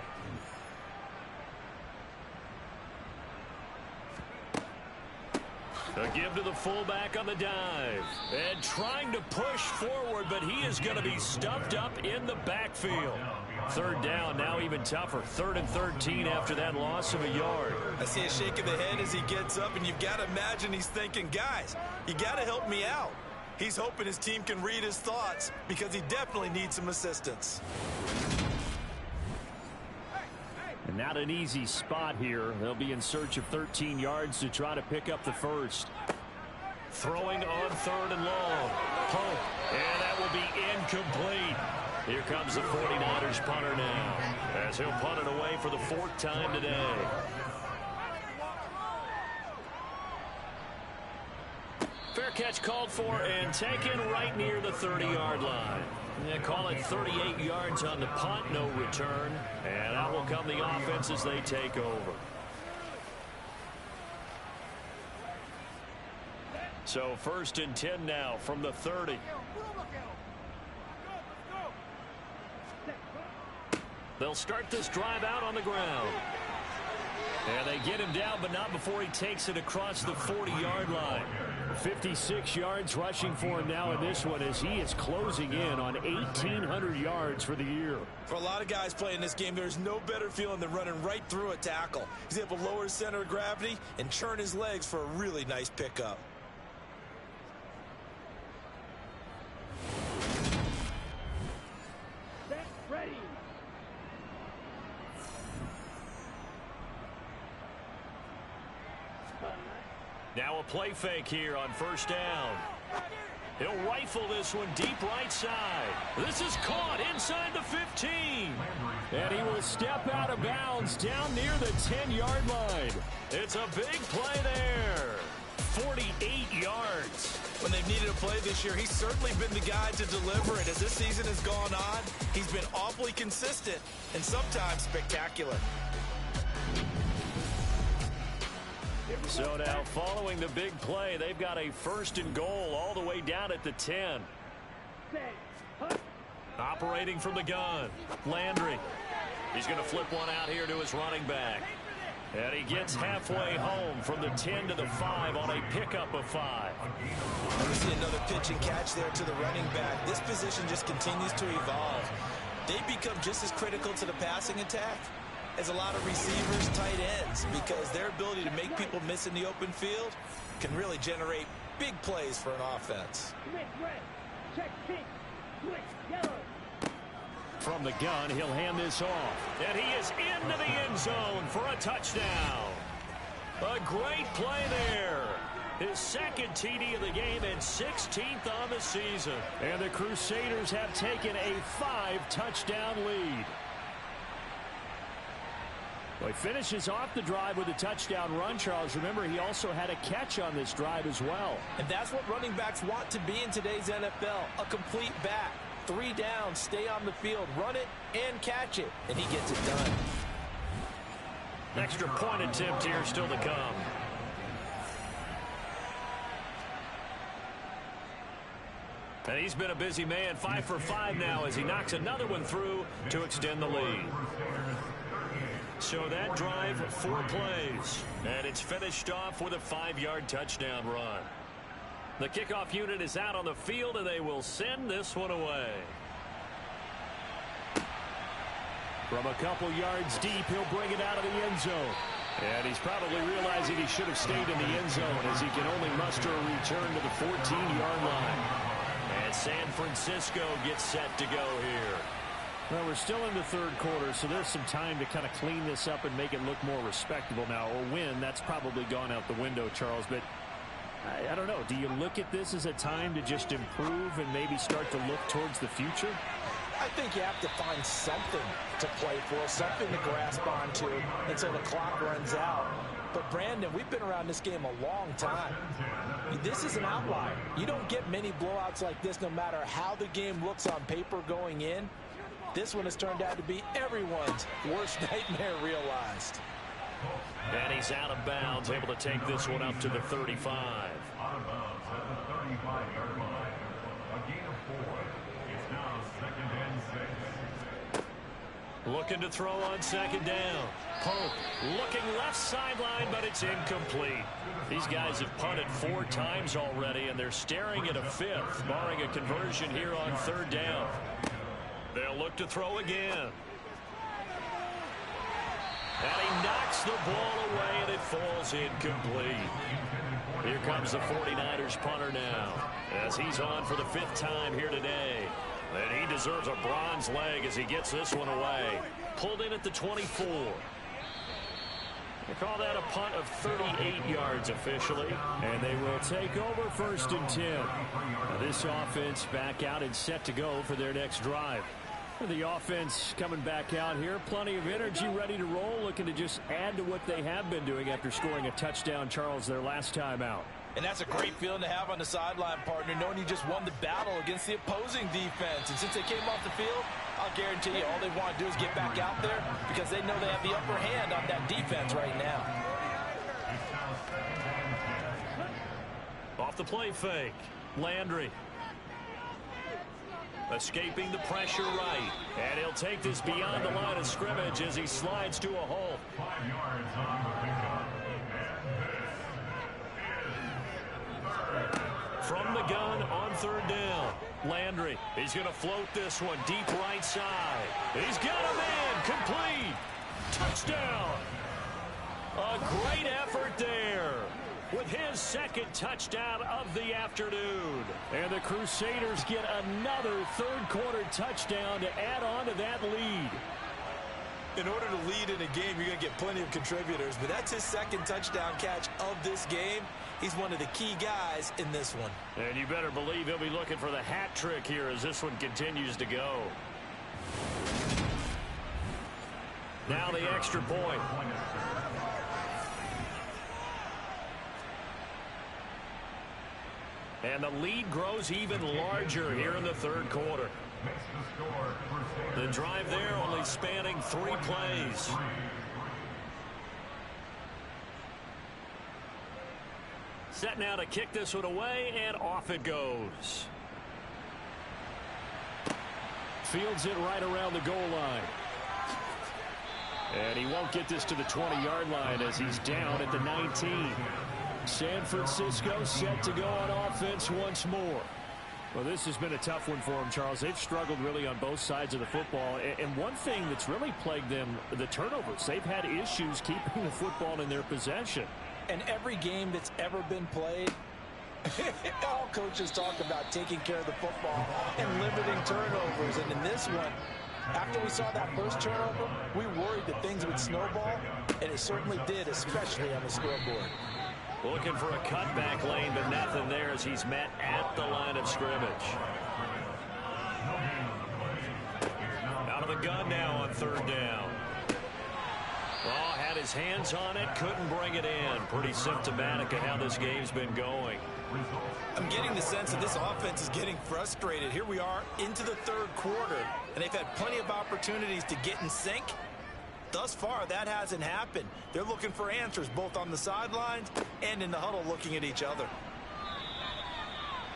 [SPEAKER 1] A give to the fullback on the dive. And trying to push forward, but he is going to be stuffed up in the backfield. Third down, now even tougher. 3rd and 13 after that loss of a yard.
[SPEAKER 4] I see a shake of the head as he gets up, and you've got to imagine he's thinking, guys, you got to help me out. He's hoping his team can read his thoughts because he definitely needs some assistance.
[SPEAKER 5] And not an easy spot here. They'll be in search of 13 yards to try to pick up the first.
[SPEAKER 1] Throwing on 3rd and long. Pump. And that will be incomplete. Here comes the 49ers punter now, as he'll punt it away for the 4th time today. Fair catch called for and taken right near the 30-yard line. Yeah, call it 38 yards on the punt, no return. And out will come the offense as they take over. So 1st and 10 now from the 30. They'll start this drive out on the ground. And they get him down, but not before he takes it across the 40-yard line. 56 yards rushing for him now in this one as he is closing in on 1,800 yards for the year.
[SPEAKER 4] For a lot of guys playing this game, there's no better feeling than running right through a tackle. He's able to lower his center of gravity and churn his legs for a really nice pickup.
[SPEAKER 3] Ready.
[SPEAKER 1] Now a play fake here on 1st down. He'll rifle this one deep right side. This is caught inside the 15.
[SPEAKER 5] And he will step out of bounds down near the 10-yard line.
[SPEAKER 1] It's a big play there. 48 yards.
[SPEAKER 4] When they've needed a play this year, he's certainly been the guy to deliver it. As this season has gone on, he's been awfully consistent and sometimes spectacular.
[SPEAKER 1] So now following the big play, they've got a 1st and goal all the way down at the 10. Operating from the gun, Landry. He's going to flip one out here to his running back. And he gets halfway home from the 10 to the 5 on a pickup of 5.
[SPEAKER 4] We see another pitch and catch there to the running back. This position just continues to evolve. They become just as critical to the passing attack as a lot of receivers, tight ends, because their ability to make people miss in the open field can really generate big plays for an offense.
[SPEAKER 1] From the gun, he'll hand this off. And he is into the end zone for a touchdown. A great play there. His 2nd TD of the game and 16th on the season.
[SPEAKER 5] And the Crusaders have taken a 5-touchdown lead. Well, he finishes off the drive with a touchdown run, Charles. Remember, he also had a catch on this drive as well.
[SPEAKER 2] And that's what running backs want to be in today's NFL, a complete back. 3 down, stay on the field, run it, and catch it. And he gets it done.
[SPEAKER 1] Extra point attempt here still to come. And he's been a busy man, 5 for 5 now as he knocks another one through to extend the lead. So that drive, 4 plays. And it's finished off with a 5-yard touchdown run. The kickoff unit is out on the field, and they will send this one away.
[SPEAKER 5] From a couple yards deep, he'll bring it out of the end zone.
[SPEAKER 1] And he's probably realizing he should have stayed in the end zone as he can only muster a return to the 14-yard line. And San Francisco gets set to go here.
[SPEAKER 5] Well, we're still in the 3rd quarter, so there's some time to kind of clean this up and make it look more respectable now. A win, that's probably gone out the window, Charles. But I don't know. Do you look at this as a time to just improve and maybe start to look towards the future?
[SPEAKER 2] I think you have to find something to play for, something to grasp onto until the clock runs out. But, Brandon, we've been around this game a long time. This is an outlier. You don't get many blowouts like this no matter how the game looks on paper going in. This one has turned out to be everyone's worst nightmare realized.
[SPEAKER 1] And he's out of bounds, able to take this one up to the 35.
[SPEAKER 6] Out of bounds at the 35-yard line. A gain of 4. It's now 2nd and 6.
[SPEAKER 1] Looking to throw on 2nd down. Pope looking left sideline, but it's incomplete. These guys have punted 4 times already, and they're staring at a 5th, barring a conversion here on 3rd down. They'll look to throw again. And he knocks the ball away, and it falls incomplete. Here comes the 49ers punter now, as he's on for the 5th time here today. And he deserves a bronze leg as he gets this one away. Pulled in at the 24. They call that a punt of 38 yards officially.
[SPEAKER 5] And they will take over 1st and 10. Now this offense back out and set to go for their next drive. The offense coming back out here. Plenty of energy, ready to roll, looking to just add to what they have been doing after scoring a touchdown, Charles, their last time out.
[SPEAKER 2] And that's a great feeling to have on the sideline, partner, knowing you just won the battle against the opposing defense. And since they came off the field, I'll guarantee you all they want to do is get back out there because they know they have the upper hand on that defense right now.
[SPEAKER 1] Off the play fake. Landry. Escaping the pressure right. And he'll take this beyond the line of scrimmage as he slides to a hole.
[SPEAKER 6] 5 yards on the pickup.
[SPEAKER 1] From the gun on 3rd down. Landry. He's going to float this one deep right side. He's got a man. Complete. Touchdown. A great effort there with his 2nd touchdown of the afternoon.
[SPEAKER 5] And the Crusaders get another 3rd quarter touchdown to add on to that lead.
[SPEAKER 4] In order to lead in a game, you're going to get plenty of contributors, but that's his 2nd touchdown catch of this game. He's one of the key guys in this one.
[SPEAKER 1] And you better believe he'll be looking for the hat trick here as this one continues to go. Now the extra point. And the lead grows even larger here in the 3rd quarter. The drive there only spanning 3 plays. Set now to kick this one away, and off it goes.
[SPEAKER 5] Fields it right around the goal line. And he won't get this to the 20-yard line as he's down at the 19. San Francisco set to go on offense once more. Well, this has been a tough one for them, Charles. They've struggled really on both sides of the football. And one thing that's really plagued them, the turnovers. They've had issues keeping the football in their possession.
[SPEAKER 2] And every game that's ever been played, all coaches talk about taking care of the football and limiting turnovers. And in this one, after we saw that first turnover, we worried that things would snowball, and it certainly did, especially on the scoreboard.
[SPEAKER 1] Looking for a cutback lane, but nothing there as he's met at the line of scrimmage. Out of the gun now on 3rd down. Oh, had his hands on it, couldn't bring it in. Pretty symptomatic of how this game's been going.
[SPEAKER 4] I'm getting the sense that this offense is getting frustrated. Here we are into the 3rd quarter, and they've had plenty of opportunities to get in sync. Thus far, that hasn't happened. They're looking for answers both on the sidelines and in the huddle looking at each other.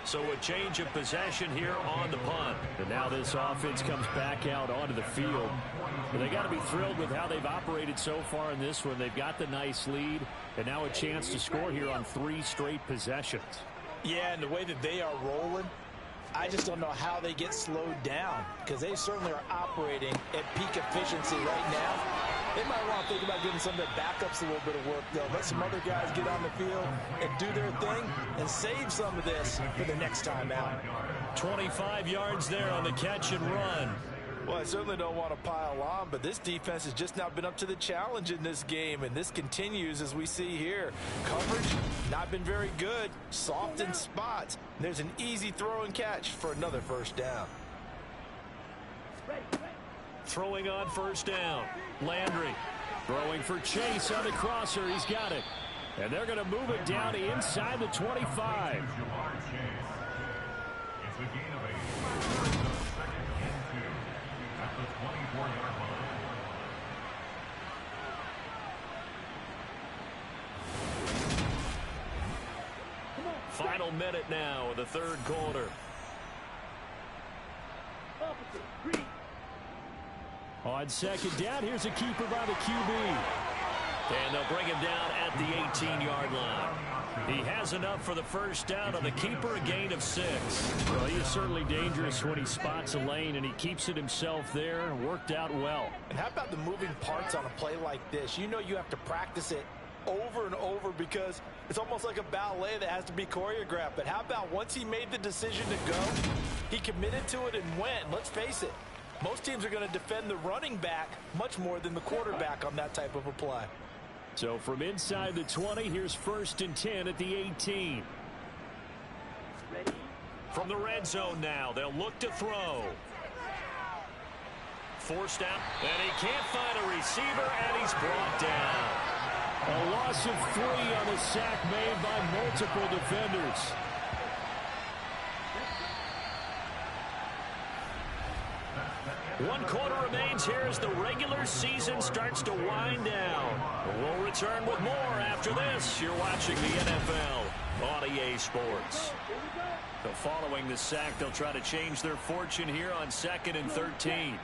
[SPEAKER 1] So a change of possession here on the punt.
[SPEAKER 5] And now this offense comes back out onto the field. But they got to be thrilled with how they've operated so far in this one. They've got the nice lead, and now a chance to score here on 3 straight possessions.
[SPEAKER 2] Yeah, and the way that they are rolling, I just don't know how they get slowed down because they certainly are operating at peak efficiency right now. They might want to think about giving some of their backups a little bit of work, though. Let some other guys get on the field and do their thing and save some of this for the next time out.
[SPEAKER 1] 25 yards there on the catch and run.
[SPEAKER 2] Well, I certainly don't want to pile on, but this defense has just not been up to the challenge in this game, and this continues as we see here. Coverage, not been very good, soft in spots. There's an easy throw and catch for another first down.
[SPEAKER 1] Throwing on first down. Landry throwing for Chase on the crosser. He's got it. And they're going to move it down to inside the 25.
[SPEAKER 6] It's a gain of 8. Second and 2 at the 24-yard line.
[SPEAKER 1] Final minute now of the third quarter. On second down, here's a keeper by the QB. And they'll bring him down at the 18-yard line. He has enough for the first down on the keeper, a gain of 6.
[SPEAKER 5] Well, he is certainly dangerous when he spots a lane, and he keeps it himself there. Worked out well.
[SPEAKER 2] And how about the moving parts on a play like this? You know you have to practice it over and over because it's almost like a ballet that has to be choreographed. But how about once he made the decision to go, he committed to it and went. Let's face it, most teams are going to defend the running back much more than the quarterback on that type of a play.
[SPEAKER 5] So from inside the 20, here's 1st and 10 at the 18.
[SPEAKER 1] From the red zone now, they'll look to throw. Forced out, and he can't find a receiver, and he's brought down.
[SPEAKER 5] A loss of 3 on the sack made by multiple defenders.
[SPEAKER 1] One quarter remains here as the regular season starts to wind down. We'll return with more after this. You're watching the NFL on EA Sports. So following the sack, they'll try to change their fortune here on 2nd and 13.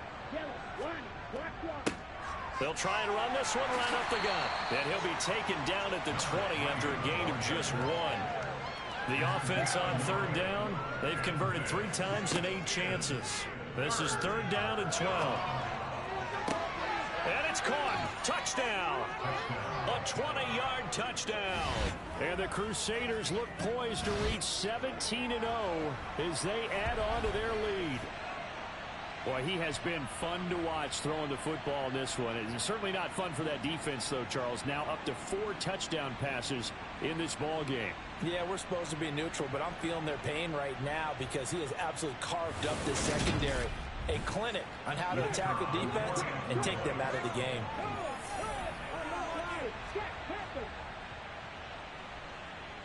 [SPEAKER 1] They'll try and run this one right up the gut. And he'll be taken down at the 20 after a gain of just 1. The offense on 3rd down, they've converted 3 times in 8 chances. This is 3rd down and 12. And it's caught. Touchdown. A 20-yard touchdown.
[SPEAKER 5] And the Crusaders look poised to reach 17-0 as they add on to their lead. Boy, he has been fun to watch throwing the football in this one. It's certainly not fun for that defense, though, Charles. Now up to 4 touchdown passes in this ball game.
[SPEAKER 2] Yeah, we're supposed to be neutral, but I'm feeling their pain right now because he has absolutely carved up this secondary. A clinic on how to attack a defense and take them out of the game.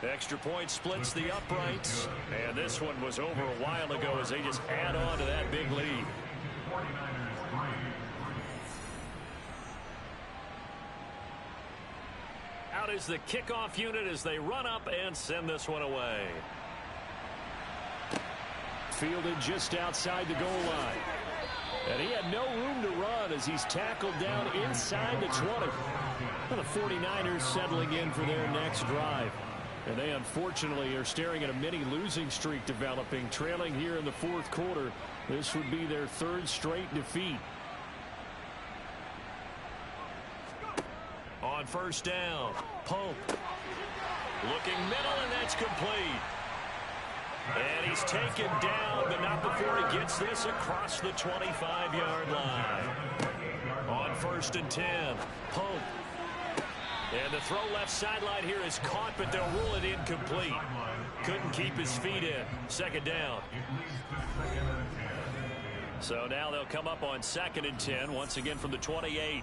[SPEAKER 1] Extra point splits the uprights. And this one was over a while ago as they just add on to that big lead.
[SPEAKER 6] 49ers 3.
[SPEAKER 1] Out is the kickoff unit as they run up and send this one away.
[SPEAKER 5] Fielded just outside the goal line. And he had no room to run as he's tackled down inside the 20. And the 49ers settling in for their next drive. And they unfortunately are staring at a mini losing streak developing, trailing here in the 4th quarter. This would be their 3rd straight defeat.
[SPEAKER 1] On 1st down, Pope. Looking middle, and that's complete. And he's taken down, but not before he gets this across the 25-yard line. On 1st and 10, Pope. And the throw left sideline here is caught, but they'll rule it incomplete. Couldn't keep his feet in. 2nd down. So now they'll come up on 2nd and 10, once again from the 28.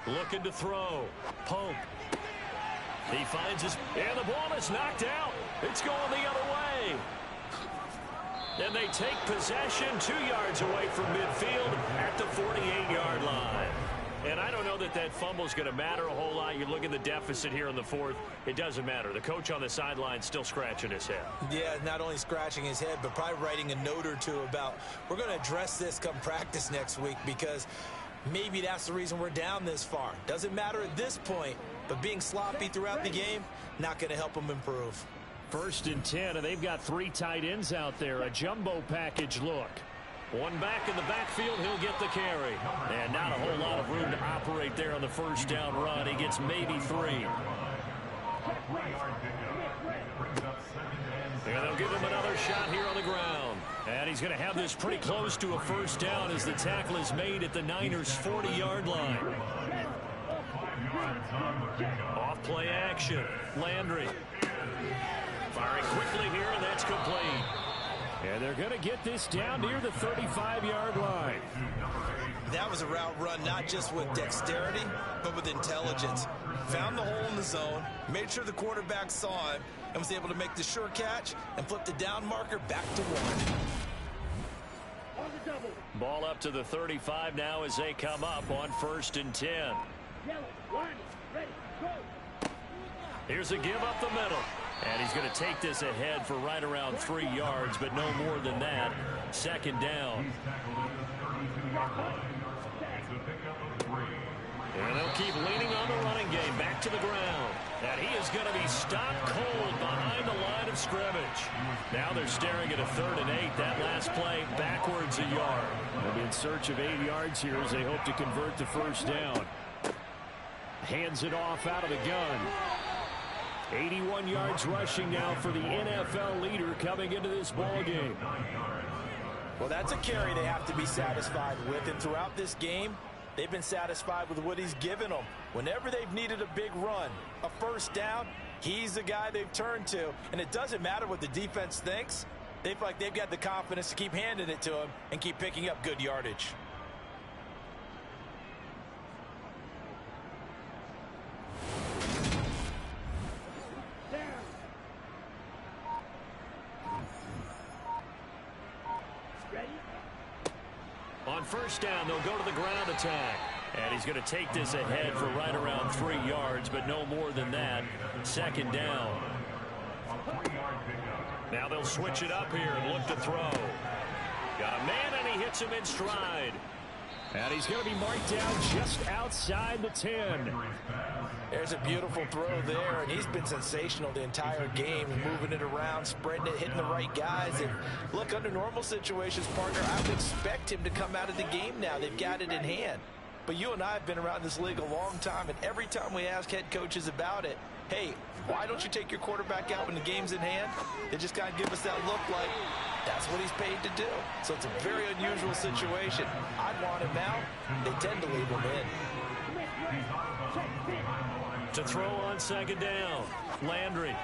[SPEAKER 1] Looking to throw. Pope. He finds his... And the ball is knocked out. It's going the other way. And they take possession 2 yards away from midfield at the 48-yard line. And I don't know that that fumble is going to matter a whole lot. You look at the deficit here in the 4th. It doesn't matter. The coach on the sideline still scratching his head.
[SPEAKER 4] Yeah, not only scratching his head, but probably writing a note or two about we're going to address this come practice next week because maybe that's the reason we're down this far. Doesn't matter at this point, but being sloppy throughout the game, not going to help them improve.
[SPEAKER 5] 1st and 10, and they've got 3 tight ends out there. A jumbo package look.
[SPEAKER 1] One back in the backfield, he'll get the carry. And not a whole lot of room to operate there on the 1st down run. He gets maybe 3. And they'll give him another shot here on the ground. And he's going to have this pretty close to a first down as the tackle is made at the Niners' 40-yard line. Off play action. Landry firing quickly here, and that's complete. And they're going to get this down near the 35-yard line.
[SPEAKER 4] That was a route run not just with dexterity, but with intelligence. Found the hole in the zone, made sure the quarterback saw him, and was able to make the sure catch and flip the down marker back to 1.
[SPEAKER 1] Ball up to the 35 now as they come up on 1st and 10. Here's a give up the middle. And he's going to take this ahead for right around 3 yards, but no more than that. 2nd down. And they'll keep leaning on the running game. Back to the ground. And he is going to be stopped cold behind the line of scrimmage. Now they're staring at a 3rd and 8. That last play backwards a yard. They'll be in search of 8 yards here as they hope to convert the first down. Hands it off out of the gun. 81 yards rushing now for the NFL leader coming into this ball game.
[SPEAKER 2] Well, that's a carry they have to be satisfied with. And throughout this game, they've been satisfied with what he's given them. Whenever they've needed a big run, a first down, he's the guy they've turned to. And it doesn't matter what the defense thinks. They feel like they've got the confidence to keep handing it to him and keep picking up good yardage.
[SPEAKER 1] On first down, they'll go to the ground attack. And he's going to take this ahead for right around 3 yards, but no more than that. 2nd down. Now they'll switch it up here and look to throw. Got a man, and he hits him in stride.
[SPEAKER 5] And he's going to be marked down just outside the 10.
[SPEAKER 2] There's a beautiful throw there, and he's been sensational the entire game, moving it around, spreading it, hitting the right guys. And look, under normal situations, partner, I would expect him to come out of the game now. They've got it in hand. But you and I have been around this league a long time, and every time we ask head coaches about it, hey, why don't you take your quarterback out when the game's in hand? They just kind of give us that look like that's what he's paid to do. So it's a very unusual situation. I'd want him out. They tend to leave him in.
[SPEAKER 1] To throw on 2nd down. Landry.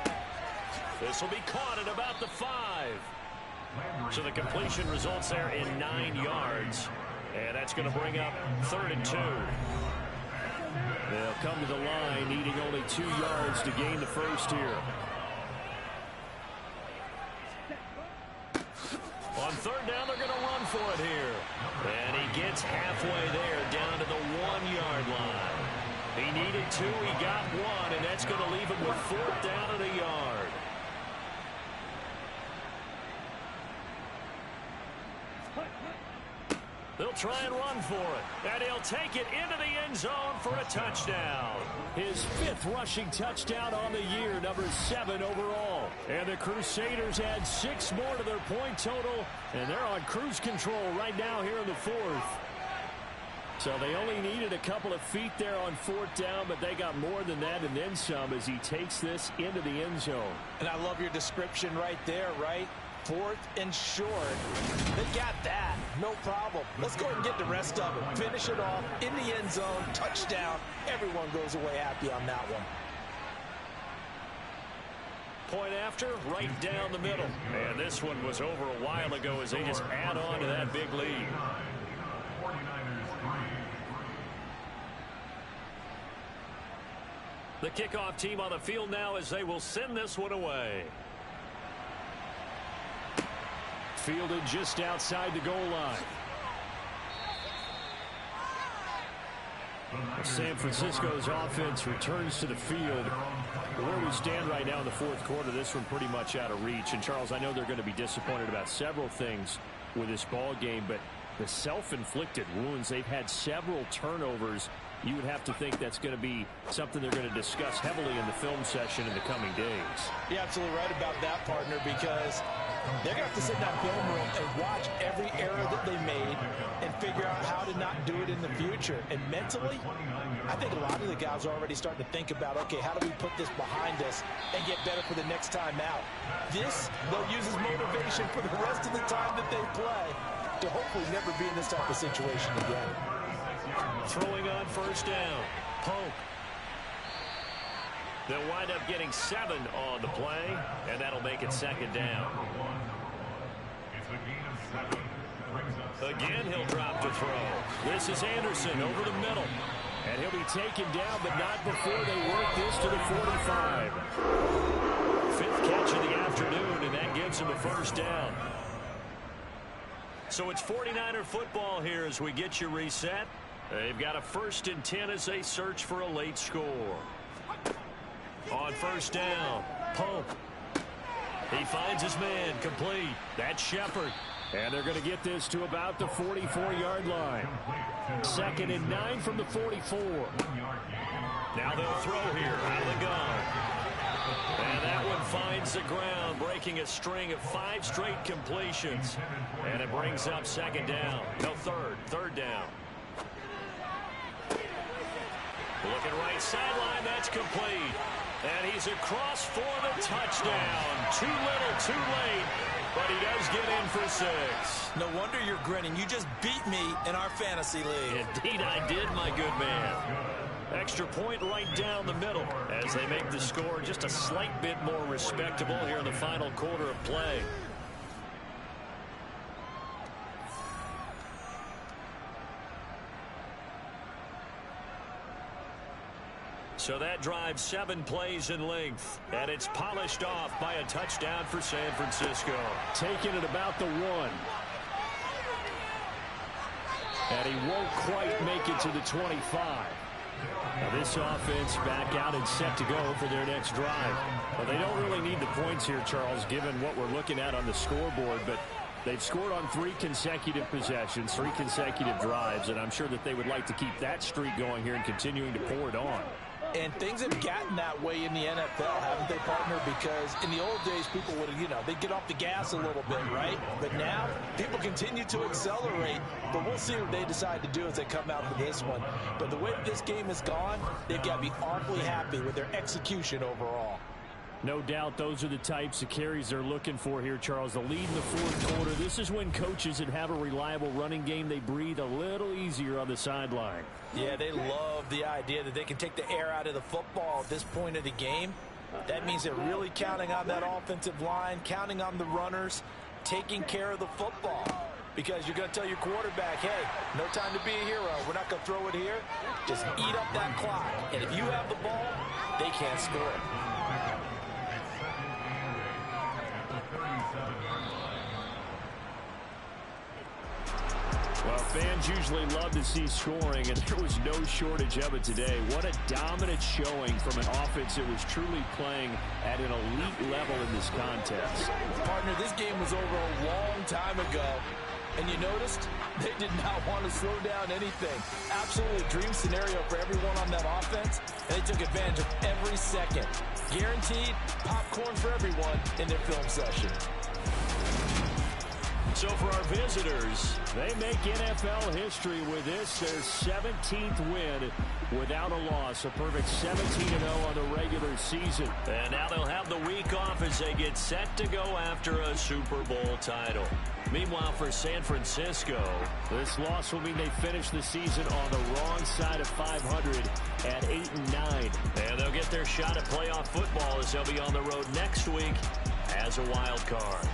[SPEAKER 1] This will be caught at about the 5. So the completion results there in 9 yards. And that's going to bring up 3rd and 2.
[SPEAKER 5] They'll come to the line needing only 2 yards to gain the first here.
[SPEAKER 1] On 3rd down, they're going to run for it here. And he gets halfway there down to the 1-yard line. He needed 2, he got 1, and that's going to leave him with 4th down and a yard. They'll try and run for it, and he'll take it into the end zone for a touchdown.
[SPEAKER 5] His 5th rushing touchdown on the year, number 7 overall. And the Crusaders add 6 more to their point total, and they're on cruise control right now here in the 4th. So they only needed a couple of feet there on 4th down, but they got more than that and then some as he takes this into the end zone.
[SPEAKER 2] And I love your description right there, right? 4th and short. They got that. No problem. Let's go ahead and get the rest of it. Finish it off in the end zone. Touchdown. Everyone goes away happy on that one.
[SPEAKER 1] Point after, right down the middle. And this one was over a while ago as they just add on to that big lead. The kickoff team on the field now as they will send this one away.
[SPEAKER 5] Fielded just outside the goal line. San Francisco's offense returns to the field. Where we stand right now in the 4th quarter, this one pretty much out of reach. And Charles, I know they're going to be disappointed about several things with this ball game, but the self-inflicted wounds, they've had several turnovers. You would have to think that's going to be something they're going to discuss heavily in the film session in the coming days.
[SPEAKER 2] You're absolutely right about that, partner, because They're going to have to sit in that film room and watch every error that they made and figure out how to not do it in the future. And mentally, I think a lot of the guys are already starting to think about, okay, how do we put this behind us and get better for the next time out? This, they'll use as motivation for the rest of the time that they play to hopefully never be in this type of situation again.
[SPEAKER 1] Throwing on first down. Pope. They'll wind up getting 7 on the play, and that'll make it second down. Again, he'll drop to throw. This is Anderson over the middle. And he'll be taken down, but not before they work this to the 45. 5th catch of the afternoon, and that gives him a first down. So it's 49er football here as we get you reset. They've got a 1st and 10 as they search for a late score. On first down, Pope. He finds his man, complete. That's Shepard. And they're going to get this to about the 44-yard line. 2nd and 9 from the 44. Now they'll throw here out of the gun. And that one finds the ground, breaking a string of 5 straight completions. And it brings up second down. No, third down. Looking right sideline, that's complete. And he's across for the touchdown. Too little, too late. But he does get in for 6.
[SPEAKER 4] No wonder you're grinning. You just beat me in our fantasy league.
[SPEAKER 1] Indeed I did, my good man. Extra point right down the middle as they make the score just a slight bit more respectable here in the final quarter of play. So that drives 7 plays in length, and it's polished off by a touchdown for San Francisco.
[SPEAKER 5] Taking it about the 1. And he won't quite make it to the 25. Now this offense back out and set to go for their next drive. Well, they don't really need the points here, Charles, given what we're looking at on the scoreboard, but they've scored on 3 consecutive possessions, 3 consecutive drives, and I'm sure that they would like to keep that streak going here and continuing to pour it on.
[SPEAKER 2] And things have gotten that way in the NFL, haven't they, partner? Because in the old days, people would, they'd get off the gas a little bit, right? But now, people continue to accelerate. But we'll see what they decide to do as they come out for this one. But the way that this game has gone, they've got to be awfully happy with their execution overall.
[SPEAKER 5] No doubt those are the types of carries they're looking for here, Charles. The lead in the 4th quarter. This is when coaches that have a reliable running game, they breathe a little easier on the sideline.
[SPEAKER 2] Yeah, they love the idea that they can take the air out of the football at this point of the game. That means they're really counting on that offensive line, counting on the runners, taking care of the football. Because you're going to tell your quarterback, hey, no time to be a hero. We're not going to throw it here. Just eat up that clock. And if you have the ball, they can't score it.
[SPEAKER 5] Well, fans usually love to see scoring, and there was no shortage of it today. What a dominant showing from an offense that was truly playing at an elite level in this contest.
[SPEAKER 2] Partner, this game was over a long time ago, and you noticed they did not want to slow down anything. Absolutely a dream scenario for everyone on that offense, and they took advantage of every second. Guaranteed popcorn for everyone in their film session.
[SPEAKER 1] So for our visitors, they make NFL history with this, their 17th win without a loss. A perfect 17-0 on the regular season. And now they'll have the week off as they get set to go after a Super Bowl title. Meanwhile, for San Francisco,
[SPEAKER 5] this loss will mean they finish the season on the wrong side of 500 at 8-9.
[SPEAKER 1] And they'll get their shot at playoff football as they'll be on the road next week as a wild card.